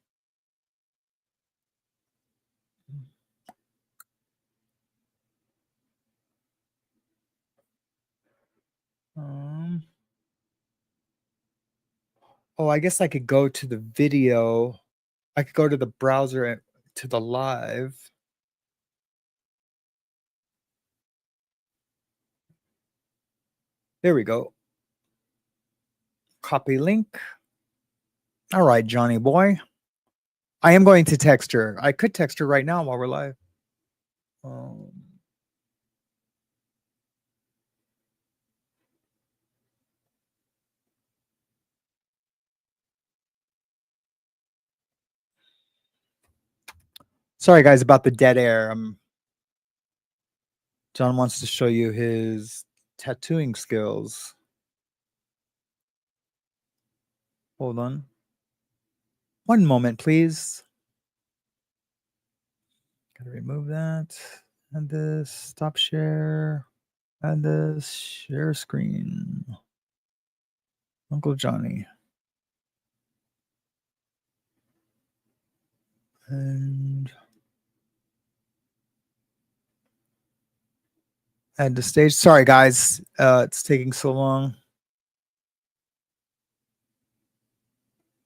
Oh, I guess I could go to the video. I could go to the browser and to the live. There we go. Copy link. All right, Johnny boy. I am going to text her. I could text her right now while we're live. Sorry, guys, about the dead air. I'm John wants to show you his tattooing skills. Hold on. One moment, please. Gotta remove that. And this, stop share. And this, share screen. Uncle Johnny. And add the stage. Sorry, guys. It's taking so long.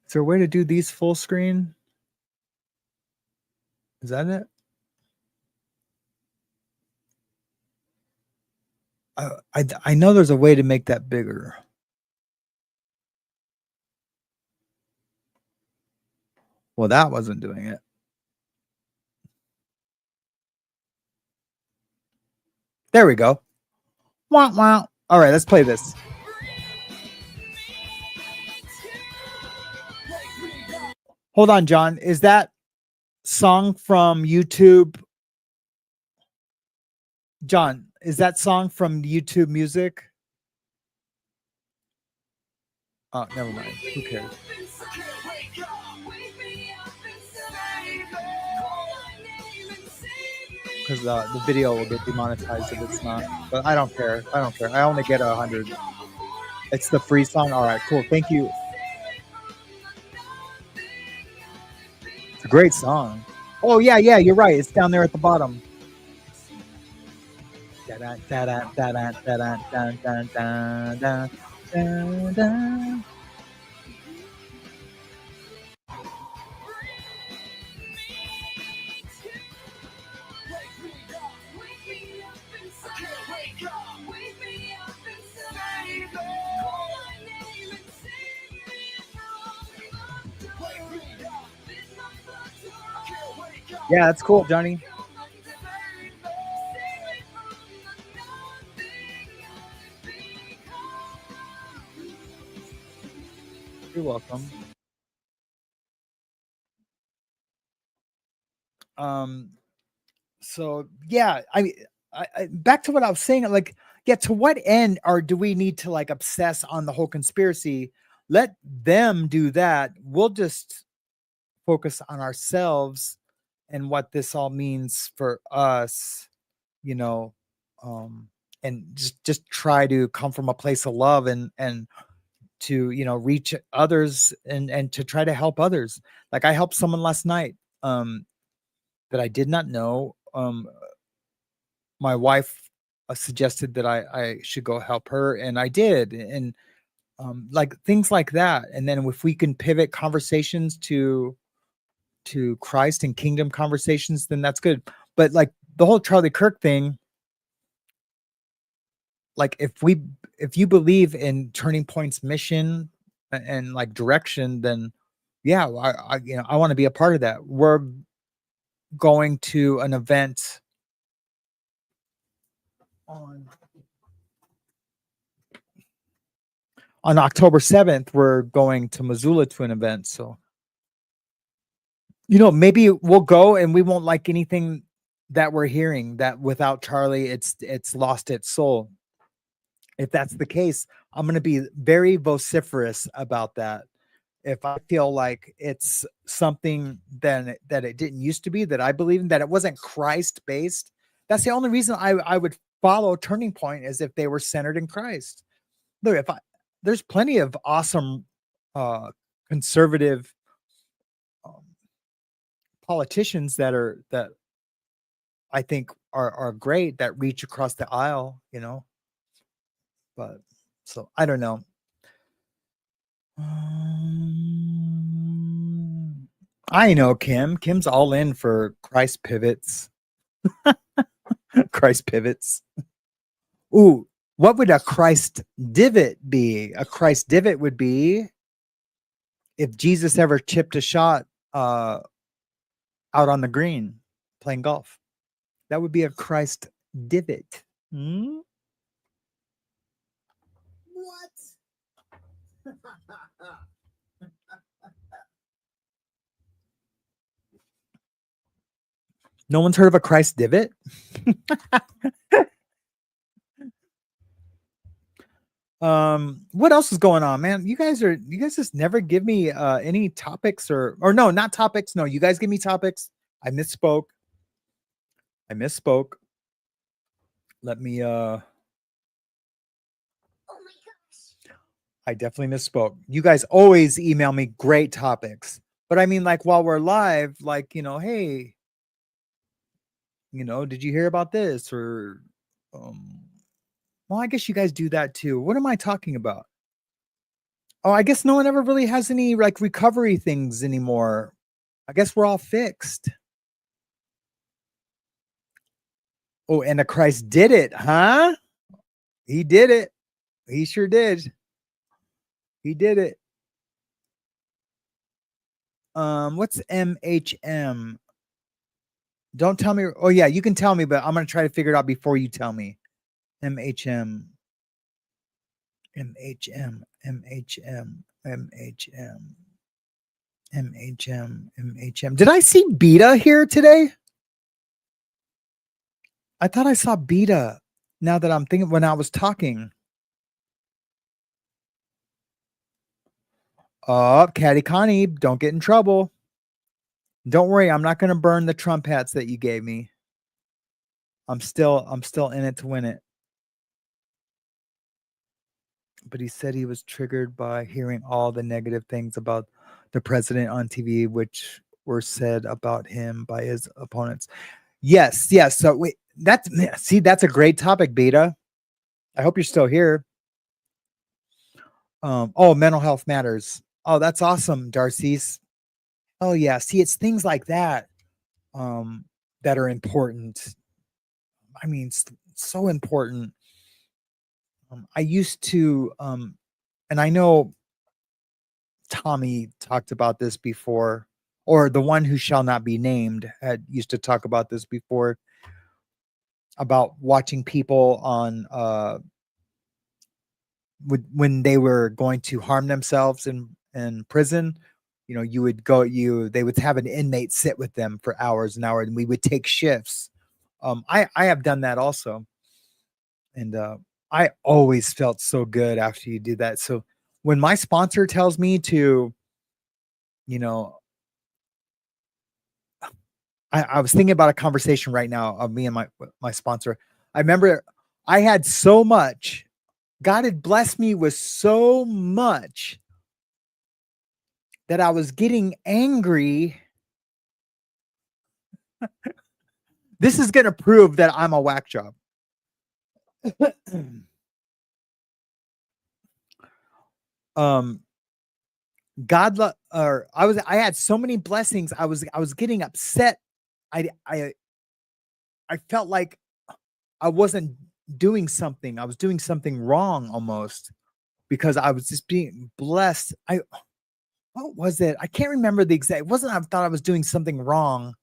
Is there a way to do these full screen? Is that it? I know there's a way to make that bigger. Well, that wasn't doing it. There we go. Wah, wah. All right, let's play this. Hold on, John. Is that song from YouTube? John, is that song from YouTube Music? Oh, never mind. Who cares? Because the video will get demonetized if it's not. But I don't care. I don't care. I only get 100. It's the free song. All right, cool. Thank you. It's a great song. Oh yeah, you're right. It's down there at the bottom. Yeah, that's cool, Johnny. You're welcome. So yeah, I back to what I was saying, like, yeah, to what end do we need to like obsess on the whole conspiracy? Let them do that. We'll just focus on ourselves and what this all means for us, you know, and just try to come from a place of love and to, you know, reach others and to try to help others. Like I helped someone last night that I did not know. My wife suggested that I should go help her, and I did, and like things like that. And then if we can pivot conversations to Christ and kingdom conversations, then that's good. But like the whole Charlie Kirk thing, like if you believe in Turning Point's mission and like direction, then yeah, I you know, I want to be a part of that. We're going to an event on October 7th. We're going to Missoula to an event. So, you know, maybe we'll go and we won't like anything that we're hearing, that without Charlie, it's lost its soul. If that's the case, I'm going to be very vociferous about that. If I feel like it's something that it didn't used to be, that I believe in, that it wasn't Christ based, that's the only reason I would follow Turning Point, is if they were centered in Christ. Look, there's plenty of awesome conservative politicians that I think are great, that reach across the aisle, you know. But so I don't know. I know Kim. Kim's all in for Christ pivots. Christ pivots. Ooh, what would a Christ divot be? A Christ divot would be if Jesus ever chipped a shot out on the green playing golf. That would be a Christ divot. Hmm? What? No one's heard of a Christ divot? What else is going on, man? You guys just never give me any topics or no, not topics. No, you guys give me topics. I misspoke. Let me I definitely misspoke. You guys always email me great topics. But I mean, like, while we're live, like, hey, did you hear about this? Or well, I guess you guys do that too. What am I talking about? Oh, I guess no one ever really has any like recovery things anymore. I guess we're all fixed. Oh, and the Christ did it, huh? He did it. He sure did. He did it. What's MHM? Don't tell me. Oh yeah, you can tell me, but I'm gonna try to figure it out before you tell me. MHM. MHM. MHM. MHM. MHM. MHM. Did I see Beta here today? I thought I saw Beta. Now that I'm thinking, when I was talking. Oh, Catty Connie, don't get in trouble. Don't worry, I'm not going to burn the Trump hats that you gave me. I'm still in it to win it. But he said he was triggered by hearing all the negative things about the president on TV, which were said about him by his opponents. Yes. So that's a great topic, Beta. I hope you're still here. Mental health matters. Oh, that's awesome, Darcy's. Oh yeah. See, it's things like that that are important. I mean, so important. I used to, and I know Tommy talked about this before, or the one who shall not be named used to talk about this before, about watching people on when they were going to harm themselves in prison. They would have an inmate sit with them for hours and hours, and we would take shifts. I have done that also. And I always felt so good after you do that. So when my sponsor tells me to, I was thinking about a conversation right now of me and my sponsor. I remember I had so much. God had blessed me with so much that I was getting angry. This is going to prove that I'm a whack job. I had so many blessings. I was getting upset. I felt like I wasn't doing something. I was doing something wrong almost because I was just being blessed. What was it? I can't remember the exact. It wasn't I thought I was doing something wrong.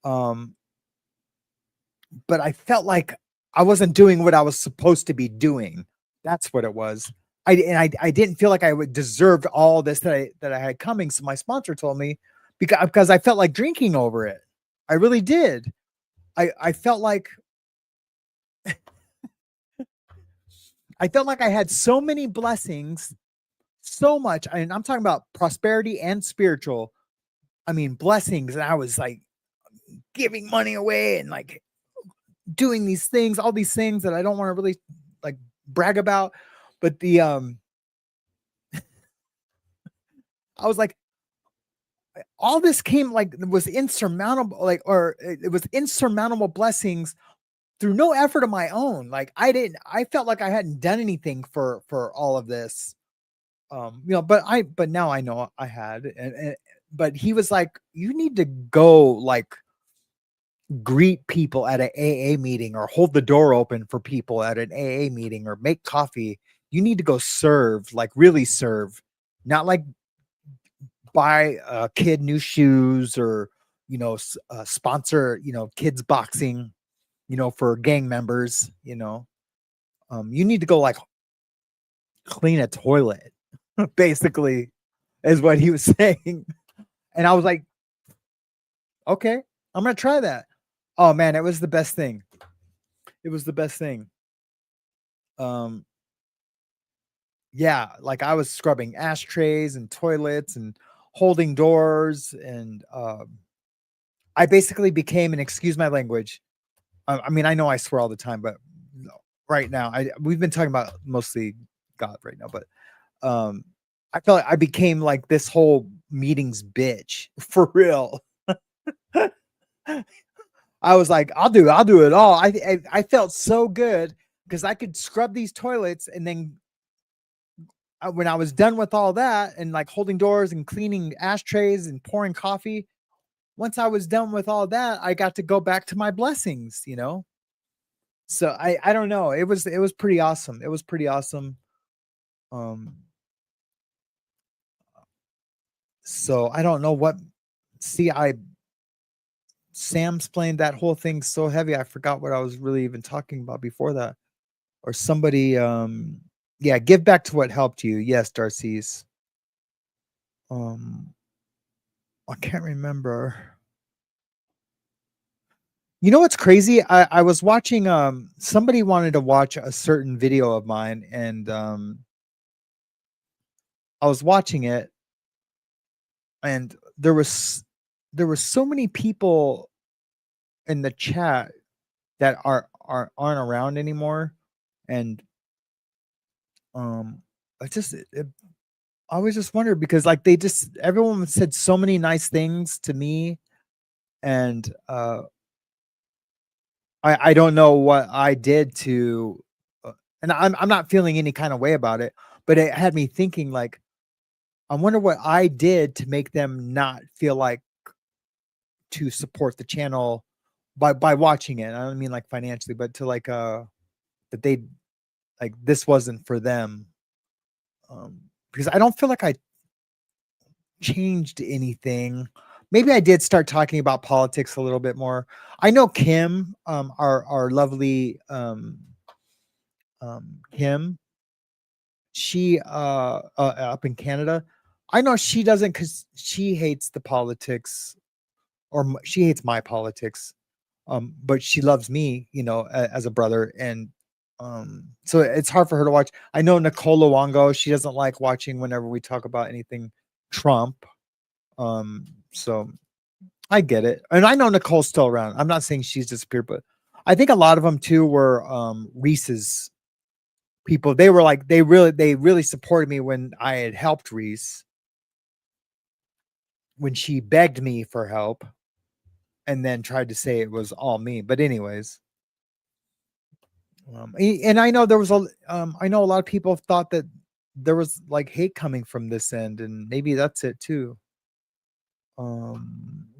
But I felt like I wasn't doing what I was supposed to be doing. That's what it was. I didn't feel like I deserved all this that I had coming. So my sponsor told me because I felt like drinking over it. I really did. I felt like I felt like I had so many blessings, so much. And I'm talking about prosperity and spiritual. I mean, blessings. And I was like giving money away and like doing these things, all these things that I don't want to really like brag about. But I was like, all this came like it was insurmountable, it was insurmountable blessings through no effort of my own. Like I felt like I hadn't done anything for all of this. But now I know I had, but he was like, you need to go like greet people at an AA meeting or hold the door open for people at an AA meeting or make coffee. You need to go serve, like really serve, not like buy a kid new shoes or, sponsor, kids boxing, for gang members, you need to go like clean a toilet, basically is what he was saying. And I was like, okay, I'm going to try that. Oh man, it was the best thing. It was the best thing. Yeah, like I was scrubbing ashtrays and toilets and holding doors, and I basically became, and excuse my language. I mean, I know I swear all the time, but right now, we've been talking about mostly God right now, but um, I felt like I became like this whole meeting's bitch for real. I was like, I'll do it all. I felt so good because I could scrub these toilets, and then when I was done with all that and like holding doors and cleaning ashtrays and pouring coffee, once I was done with all that, I got to go back to my blessings, you know? So I don't know. It was pretty awesome. It was pretty awesome. Um so I don't know what, see, I Sam's playing that whole thing so heavy I forgot what I was really even talking about before that. Or somebody yeah, give back to what helped you. Yes, Darcy's. Um I can't remember. You know what's crazy? I was watching somebody wanted to watch a certain video of mine, and I was watching it, and there were so many people in the chat that aren't around anymore, and um I just I always just wondered because like they just everyone said so many nice things to me, and I don't know what I did to and I'm not feeling any kind of way about it, but it had me thinking like I wonder what I did to make them not feel like to support the channel by watching it. I don't mean like financially, but to like that they like this wasn't for them. Because I don't feel like I changed anything. Maybe I did start talking about politics a little bit more. I know Kim, our lovely Kim, she up in Canada. I know she doesn't because she hates the politics, or she hates my politics. But she loves me, you know, as a brother, and so it's hard for her to watch. I know Nicole Luongo, she doesn't like watching whenever we talk about anything Trump. So I get it, and I know Nicole's still around. I'm not saying she's disappeared, but I think a lot of them too were Reese's people. They were like they really supported me when I had helped Reese when she begged me for help, and then tried to say it was all me. But anyways, and I know there was I know a lot of people thought that there was like hate coming from this end, and maybe that's it too.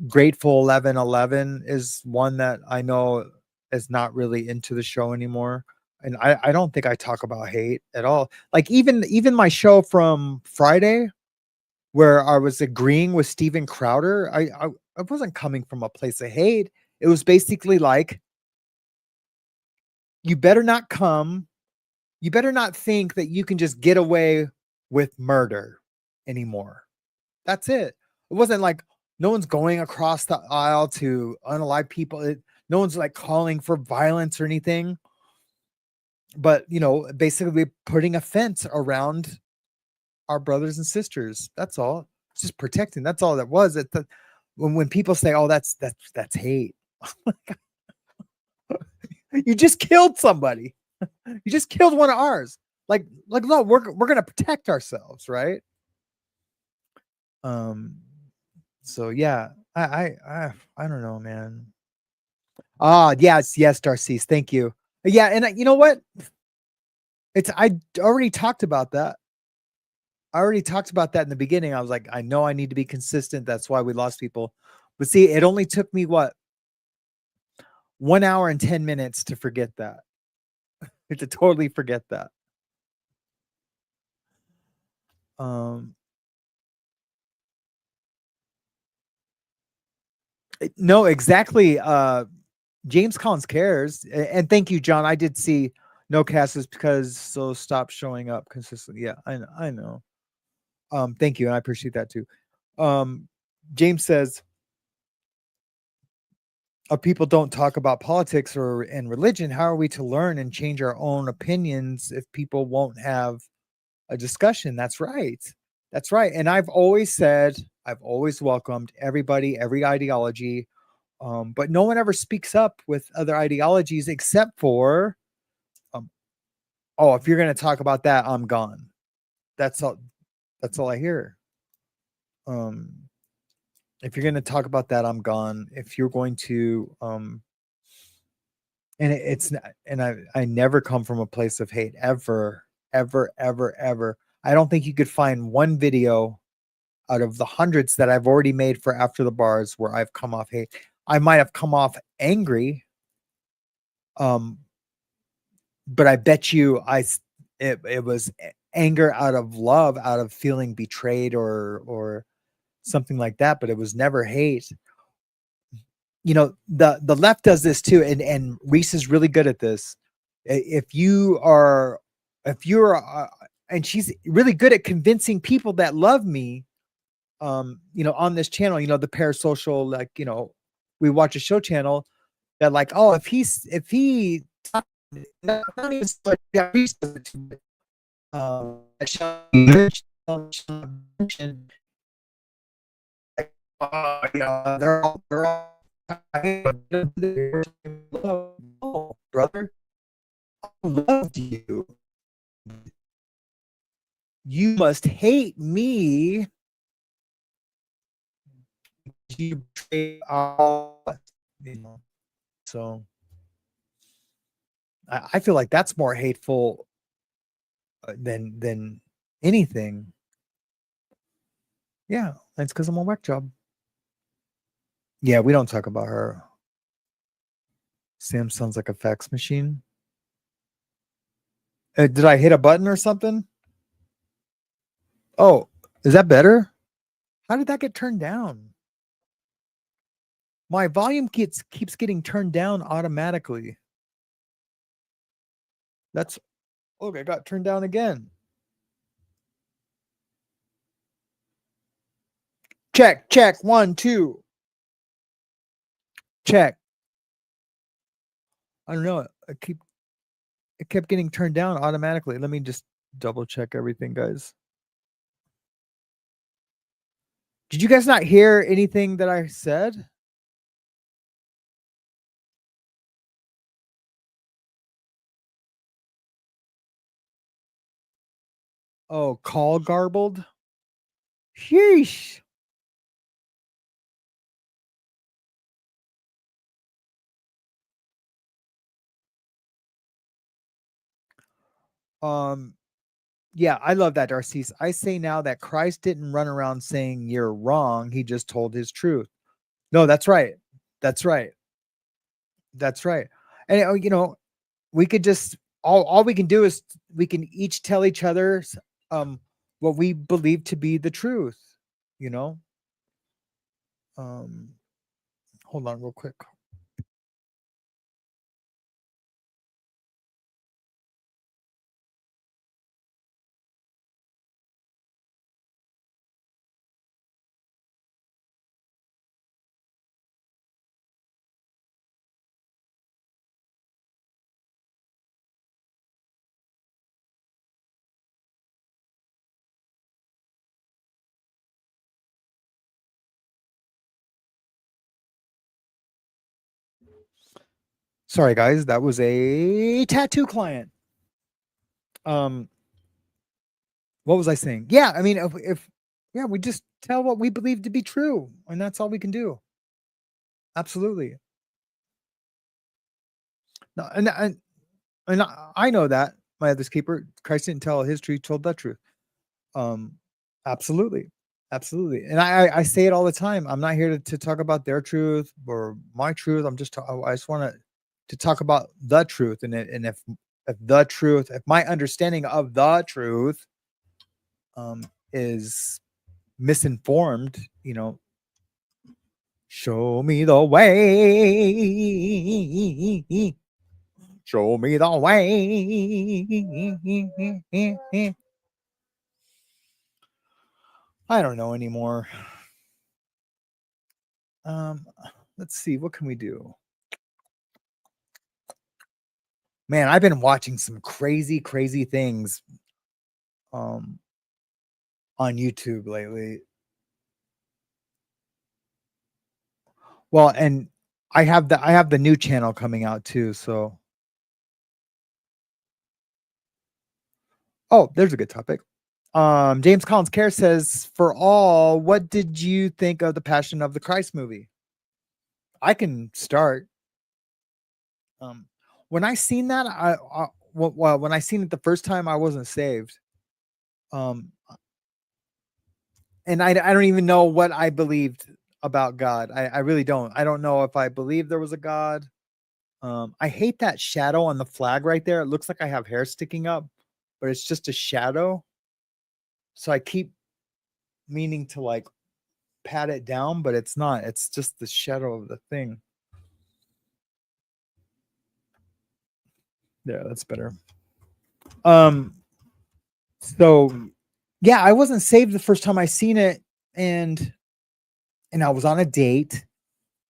Grateful 1111 is one that I know is not really into the show anymore. And I don't think I talk about hate at all. Like even my show from Friday where I was agreeing with Steven Crowder, I wasn't coming from a place of hate. It was basically like, you better not come, you better not think that you can just get away with murder anymore. That's it. It wasn't like no one's going across the aisle to unalive people. No one's like calling for violence or anything. But you know, basically putting a fence around our brothers and sisters. That's all. It's just protecting. That's all that was. When people say, "Oh, that's hate," you just killed somebody. You just killed one of ours. Like no, we're gonna protect ourselves, right? Um. So yeah, I don't know, man. Ah, yes, Darcy's. Thank you. Yeah, and you know what? I already talked about that. I already talked about that in the beginning. I was like, I know I need to be consistent. That's why we lost people. But see, it only took me what 1 hour and 10 minutes to forget that. To totally forget that. Um, no, exactly. James Collins cares, and thank you, John. I did see no casts because so stop showing up consistently. Yeah, I know. Thank you, and I appreciate that too. James says, if people don't talk about politics or and religion, how are we to learn and change our own opinions if people won't have a discussion. That's right. That's right. And I've always said, I've always welcomed everybody, every ideology, but no one ever speaks up with other ideologies except for, oh, if you're going to talk about that, I'm gone. That's all. That's all I hear. If you're going to talk about that, I'm gone. If you're going to, and it's not, and I never come from a place of hate ever, ever, ever, ever. I don't think you could find one video out of the hundreds that I've already made for After the Bars where I've come off hate. I might have come off angry, but I bet you it was anger out of love, out of feeling betrayed or something like that, but it was never hate. You know, the left does this too, and Reese is really good at this. If you're and she's really good at convincing people that love me, you know, on this channel, you know, the parasocial, like, you know, we watch a show channel that like, oh, if he not even so much, yeah, Reese does it too, you know, they're all oh, brother, I loved you. You must hate me. You betray all, you know. So I feel like that's more hateful than anything. Yeah, that's because I'm a whack job. Yeah, we don't talk about her. Sam sounds like a fax machine. Did I hit a button or something? Oh, is that better? How did that get turned down? My volume keeps getting turned down automatically. That's okay. I got turned down again. Check, check, 1, 2. Check. I don't know. It kept getting turned down automatically. Let me just double check everything, guys. Did you guys not hear anything that I said? Oh, call garbled? Sheesh. Yeah, I love that, Darcys. I say now that Christ didn't run around saying you're wrong. He just told his truth. No, that's right. That's right. That's right. And you know, we could just all we can do is we can each tell each other what we believe to be the truth, you know. Hold on real quick. Sorry guys, that was a tattoo client. What was I saying? Yeah, I mean if yeah, we just tell what we believe to be true, and that's all we can do. Absolutely. No, and I know that my other's keeper, Christ didn't tell his truth, told the truth. Absolutely, absolutely. And I say it all the time. I'm not here to talk about their truth or my truth. I'm just I just want to talk about the truth. And if the truth, if my understanding of the truth is misinformed, you know, show me the way. Show me the way. I don't know anymore. Let's see, what can we do? Man, I've been watching some crazy things. um on YouTube lately. Well, and I have the new channel coming out too, so oh, there's a good topic. James Collins Care says, "For all, what did you think of the Passion of the Christ movie?" I can start. Um, when I seen that, well, when I seen it the first time, I wasn't saved. Um, and I don't even know what I believed about God. I really don't. I don't know if I believed there was a God. I hate that shadow on the flag right there. It looks like I have hair sticking up, but it's just a shadow. So I keep meaning to like pat it down, but it's not. It's just the shadow of the thing. Yeah, that's better. Um, so yeah, I wasn't saved the first time I seen it, and I was on a date.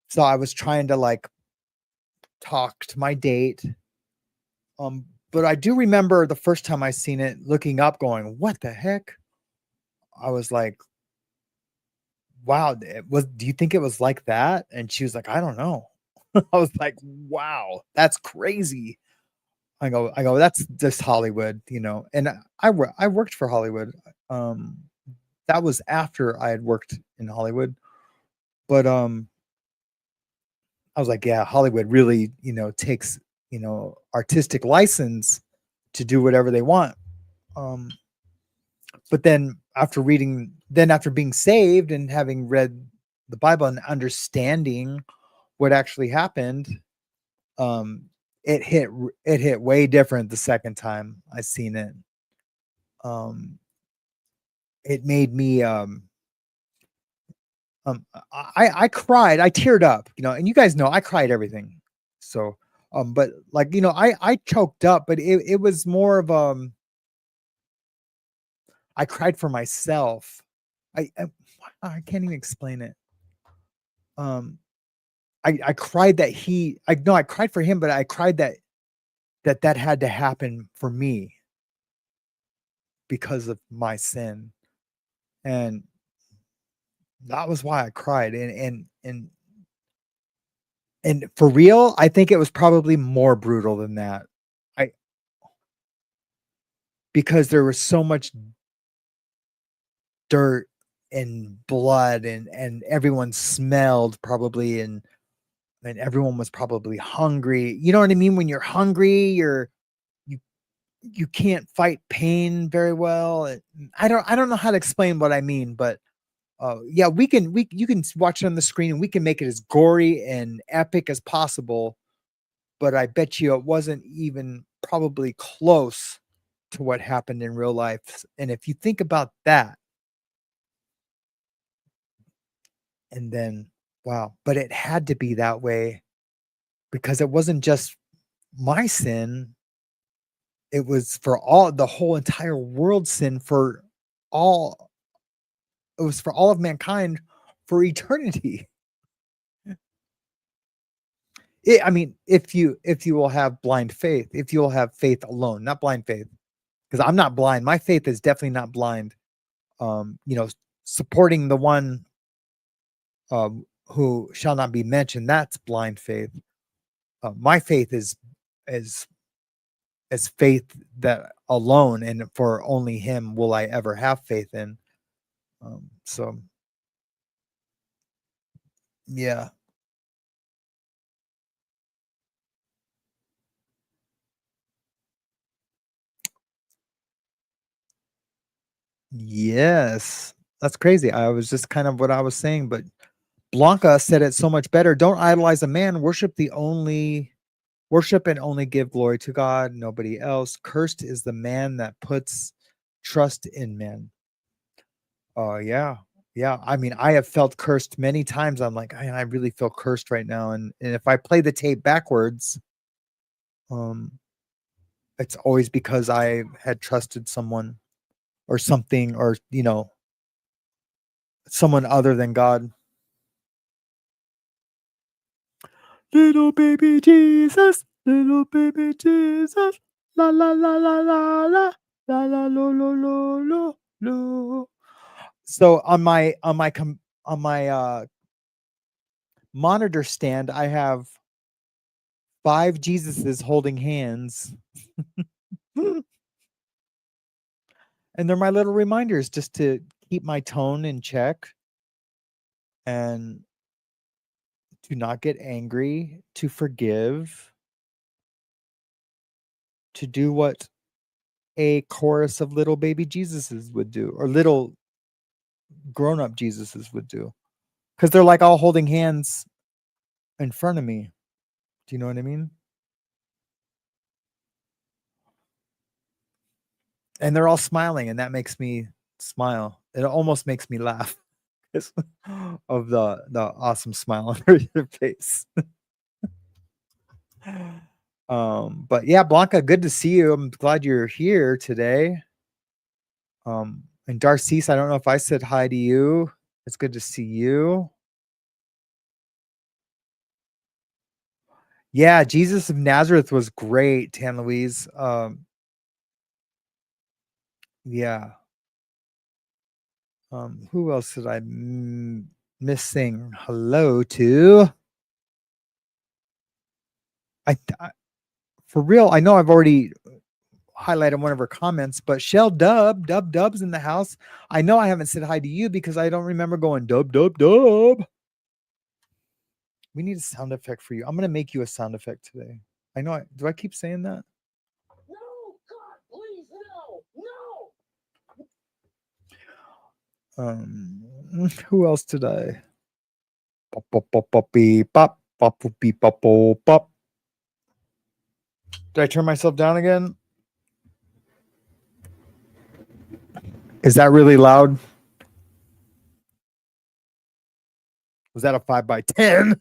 So I was trying to like talk to my date. But I do remember the first time I seen it, looking up, going, "What the heck?" I was like, "Wow, do you think it was like that?" And she was like, "I don't know." I was like, "Wow, that's crazy." I go, "That's just Hollywood, you know." And I worked for Hollywood. Um, that was after I had worked in Hollywood, but I was like, "Yeah, Hollywood really, takes, artistic license to do whatever they want." Um, but after being saved and having read the Bible and understanding what actually happened, um, it hit way different the second time I seen it. Um, it made me I cried, I teared up, and you guys know I cried everything. So but like, I choked up, but it was more of I cried for myself. I can't even explain it. Um I cried that I cried for him, but I cried that had to happen for me because of my sin. And that was why I cried. And for real, I think it was probably more brutal than that. I Because there was so much dirt and blood, and everyone smelled probably, and everyone was probably hungry. You know what I mean? When you're hungry, you you can't fight pain very well. I don't know how to explain what I mean, but yeah, you can watch it on the screen and we can make it as gory and epic as possible, but I bet you it wasn't even probably close to what happened in real life. And if you think about that, and then wow, but it had to be that way because it wasn't just my sin, it was for the whole entire world sin, all it was for all of mankind for eternity. I mean, if you will have blind faith, if you will have faith alone, not blind faith, because I'm not blind. My faith is definitely not blind. You know, supporting the one who shall not be mentioned, that's blind faith. My faith is is faith that alone, and for only Him will I ever have faith in. So yeah, yes, that's crazy. I was just kind of what I was saying, but Blanca said it so much better. Don't idolize a man. Worship and only give glory to God, nobody else. Cursed is the man that puts trust in men. Oh yeah. Yeah. I mean, I have felt cursed many times. I'm like, I really feel cursed right now. And if I play the tape backwards, um, it's always because I had trusted someone or something, or someone other than God. Little baby Jesus, la la la la la la, La la lo lo lo lo lo. So on my monitor stand, I have 5 Jesuses holding hands. And they're my little reminders just to keep my tone in check and to not get angry, to forgive, to do what a chorus of little baby Jesuses would do, or little grown-up Jesuses would do. Because they're like all holding hands in front of me. Do you know what I mean? And they're all smiling, and that makes me smile. It almost makes me laugh of the awesome smile on their face. But yeah, Blanca, good to see you. I'm glad you're here today. And Darcise, I don't know if I said hi to you. It's good to see you. Yeah, Jesus of Nazareth was great, Tan Louise. Yeah. Who else did I miss saying hello to? I for real, I know I've already highlighted one of her comments, but Shell Dub's in the house. I know I haven't said hi to you because I don't remember going dub. We need a sound effect for you. I'm gonna make you a sound effect today. I know. Do I keep saying that? No, God, please, no. Who else did I? Pop pop pop pop beep pop pop beep pop pop. Did I turn myself down again? Is that really loud? Was that a 5x10?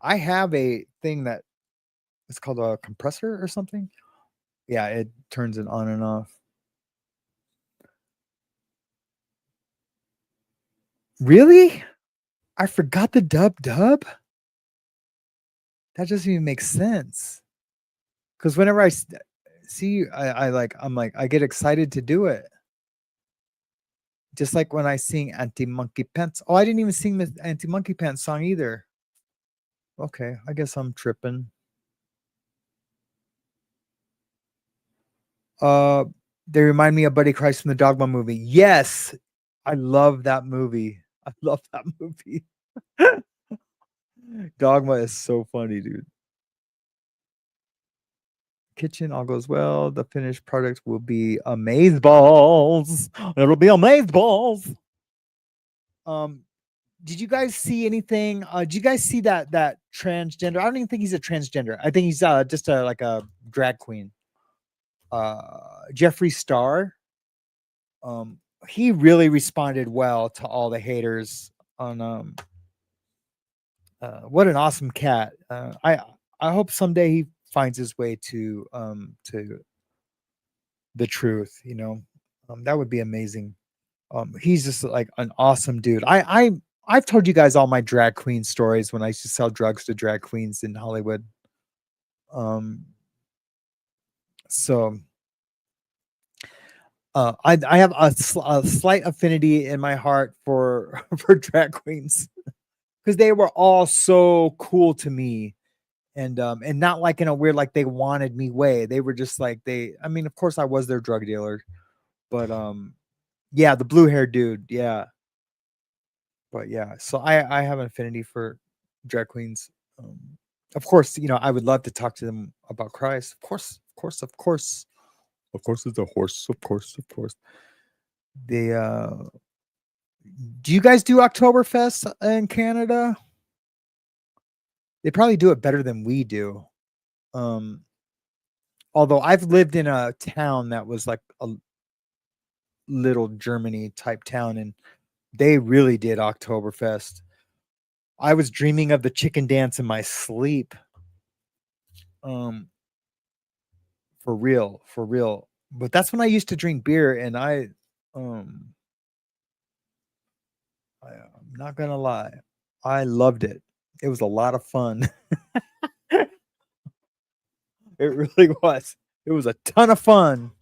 I have a thing that it's called a compressor or something. Yeah, it turns it on and off. Really? I forgot the dub. That doesn't even make sense. Because whenever I see you, I'm like, I get excited to do it. Just like when I sing Anti-Monkey Pants. Oh, I didn't even sing the Anti-Monkey Pants song either. Okay, I guess I'm tripping. They remind me of Buddy Christ from the Dogma movie. Yes, I love that movie. I love that movie. Dogma is so funny, dude. Kitchen all goes well. The finished product will be amaze balls. It'll be amaze balls. Did you guys see anything? Did you guys see that transgender? I don't even think he's a transgender. I think he's just like a drag queen. Jeffree Star. He really responded well to all the haters on what an awesome cat. I hope someday he finds his way to the truth, you know. That would be amazing. He's just like an awesome dude. I've told you guys all my drag queen stories when I used to sell drugs to drag queens in Hollywood. So I have a slight affinity in my heart for drag queens because they were all so cool to me, and not like in a weird like they wanted me way. They were just like I mean, of course I was their drug dealer, but yeah, the blue hair dude, yeah. But yeah, so I have an affinity for drag queens. Of course, you know, I would love to talk to them about Christ. Of course, it's a horse. Of course. They do you guys do Oktoberfest in Canada? They probably do it better than we do. Although I've lived in a town that was like a little Germany type town, and they really did Oktoberfest. I was dreaming of the chicken dance in my sleep. For real. But that's when I used to drink beer, and I'm not gonna lie, I loved it. It was a lot of fun. It really was. It was a ton of fun.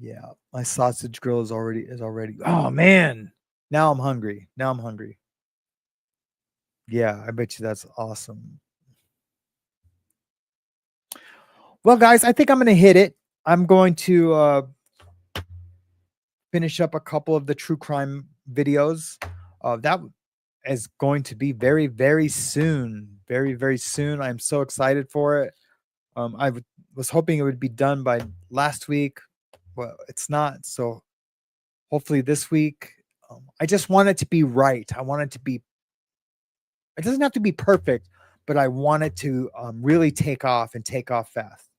Yeah, my sausage grill is already. Oh man, now I'm hungry. Yeah, I bet you that's awesome. Well, guys, I think I'm going to hit it. I'm going to finish up a couple of the true crime videos. That is going to be very, very soon. Very, very soon. I'm so excited for it. Was hoping it would be done by last week. Well, it's not. So hopefully this week. I just want it to be right. I want it to be. It doesn't have to be perfect, but I want it to really take off and take off fast.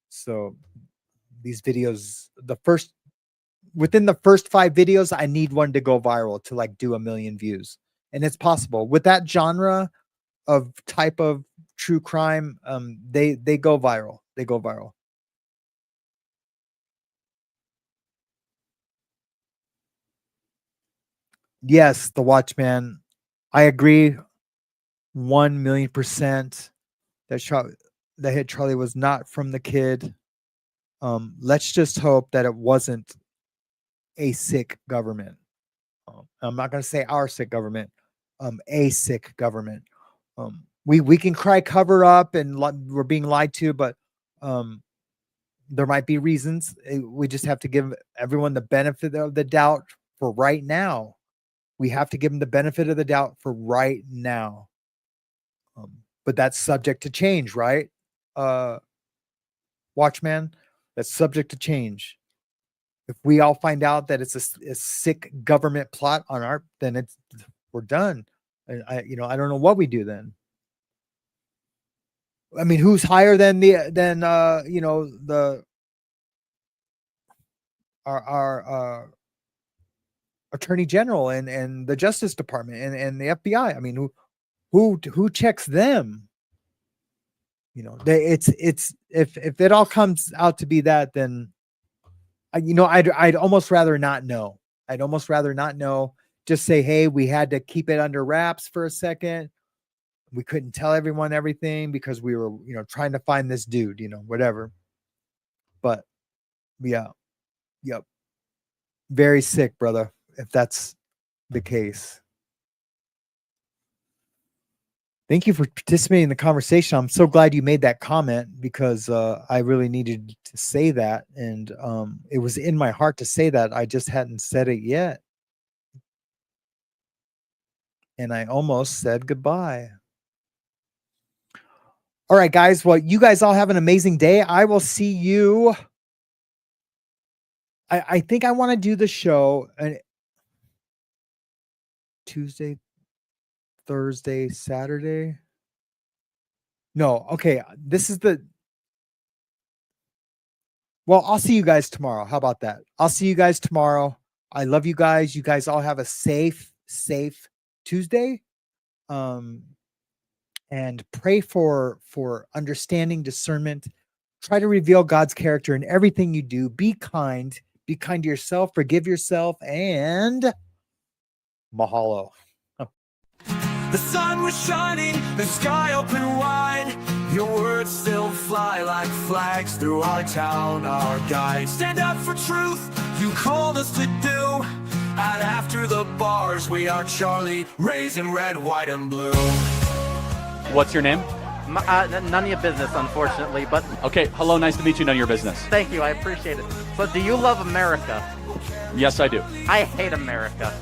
So these videos, within the first 5 videos, I need one to go viral to like do 1 million views. And it's possible with that genre of type of true crime. They go viral. They go viral. Yes, the Watchman. I agree 1,000,000% that hit Charlie was not from the kid. Let's just hope that it wasn't a sick government. I'm not going to say our sick government. A sick government. We can cry cover up and we're being lied to, but there might be reasons. We just have to give everyone the benefit of the doubt for right now. We have to give them the benefit of the doubt for right now. But that's subject to change, right? Watchman, that's subject to change. If we all find out that it's a sick government plot on then we're done. And I don't know what we do then. I mean, who's higher than our Attorney General and the Justice Department and the FBI? I mean, who checks them? It's if it all comes out to be that, then I'd almost rather not know. I'd almost rather not know. Just say, hey, we had to keep it under wraps for a second. We couldn't tell everyone everything because we were, trying to find this dude, whatever. But yeah, yep. Very sick, brother, if that's the case. Thank you for participating in the conversation. I'm so glad you made that comment because I really needed to say that. And it was in my heart to say that. I just hadn't said it yet. And I almost said goodbye. All right, guys. Well, you guys all have an amazing day. I will see you. I think I want to do the show Tuesday, Thursday, Saturday. No, okay. Well, I'll see you guys tomorrow. How about that? I'll see you guys tomorrow. I love you guys. You guys all have a safe Tuesday. And pray for understanding, discernment. Try to reveal God's character in everything you do. Be kind. Be kind to yourself. Forgive yourself. And mahalo. The sun was shining, the sky open wide. Your words still fly like flags through our town, our guide. Stand up for truth, you called us to do. And after the bars, we are Charlie, raising red, white, and blue. What's your name? None of your business, unfortunately, but Okay, hello, nice to meet you, none of your business. thank you, I appreciate it. So do you love America? Yes, I do. I hate America.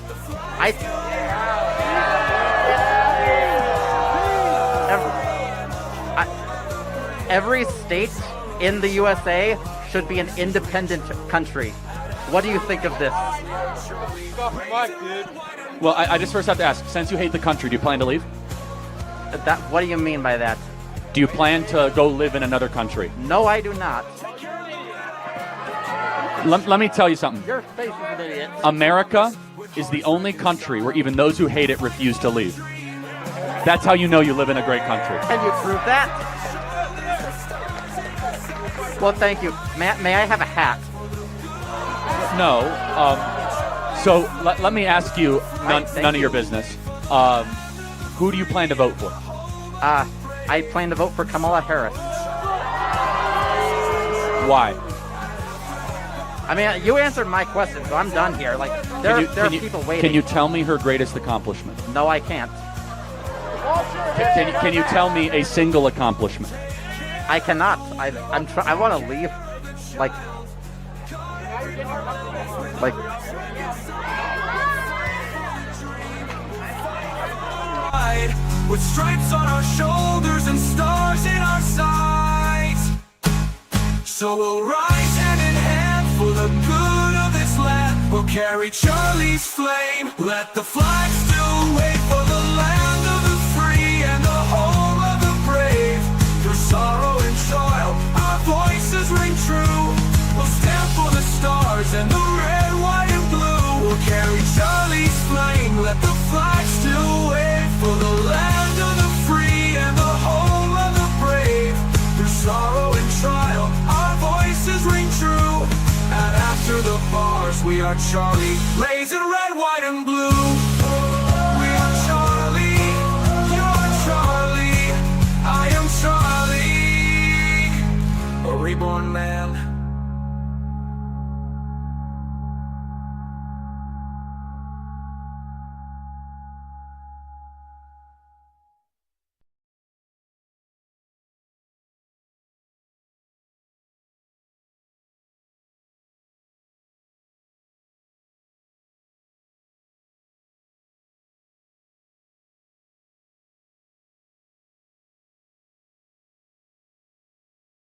Every state in the USA should be an independent country. What do you think of this? Well, I just first have to ask, since you hate the country, do you plan to leave? What do you mean by that? Do you plan to go live in another country? No, I do not. Let me tell you something. Your face is an idiot. America is the only country where even those who hate it refuse to leave. That's how you know you live in a great country. Can you prove that? Well, thank you. May I have a hat? No. So let me ask you, none of your business. Who do you plan to vote for? I plan to vote for Kamala Harris. Why? I mean, you answered my question, so I'm done here. Like, there are people waiting. Can you tell me her greatest accomplishment? No, I can't. Can you tell me a single accomplishment? I cannot. I want to leave. Like. With stripes on our shoulders and stars in our sights. So we'll rise hand in hand for the good of this land. We'll carry Charlie's flame. Let the flag still wave for the land of the free and the home of the brave. Through sorrow and toil, our voices ring true. We'll stand for the stars and the red, white, and blue. We'll carry Charlie's flame. Let the flag still wave for the land of the free and the home of the brave. Through sorrow and trial, our voices ring true. And after the bars, we are Charlie, blazing red, white, and blue.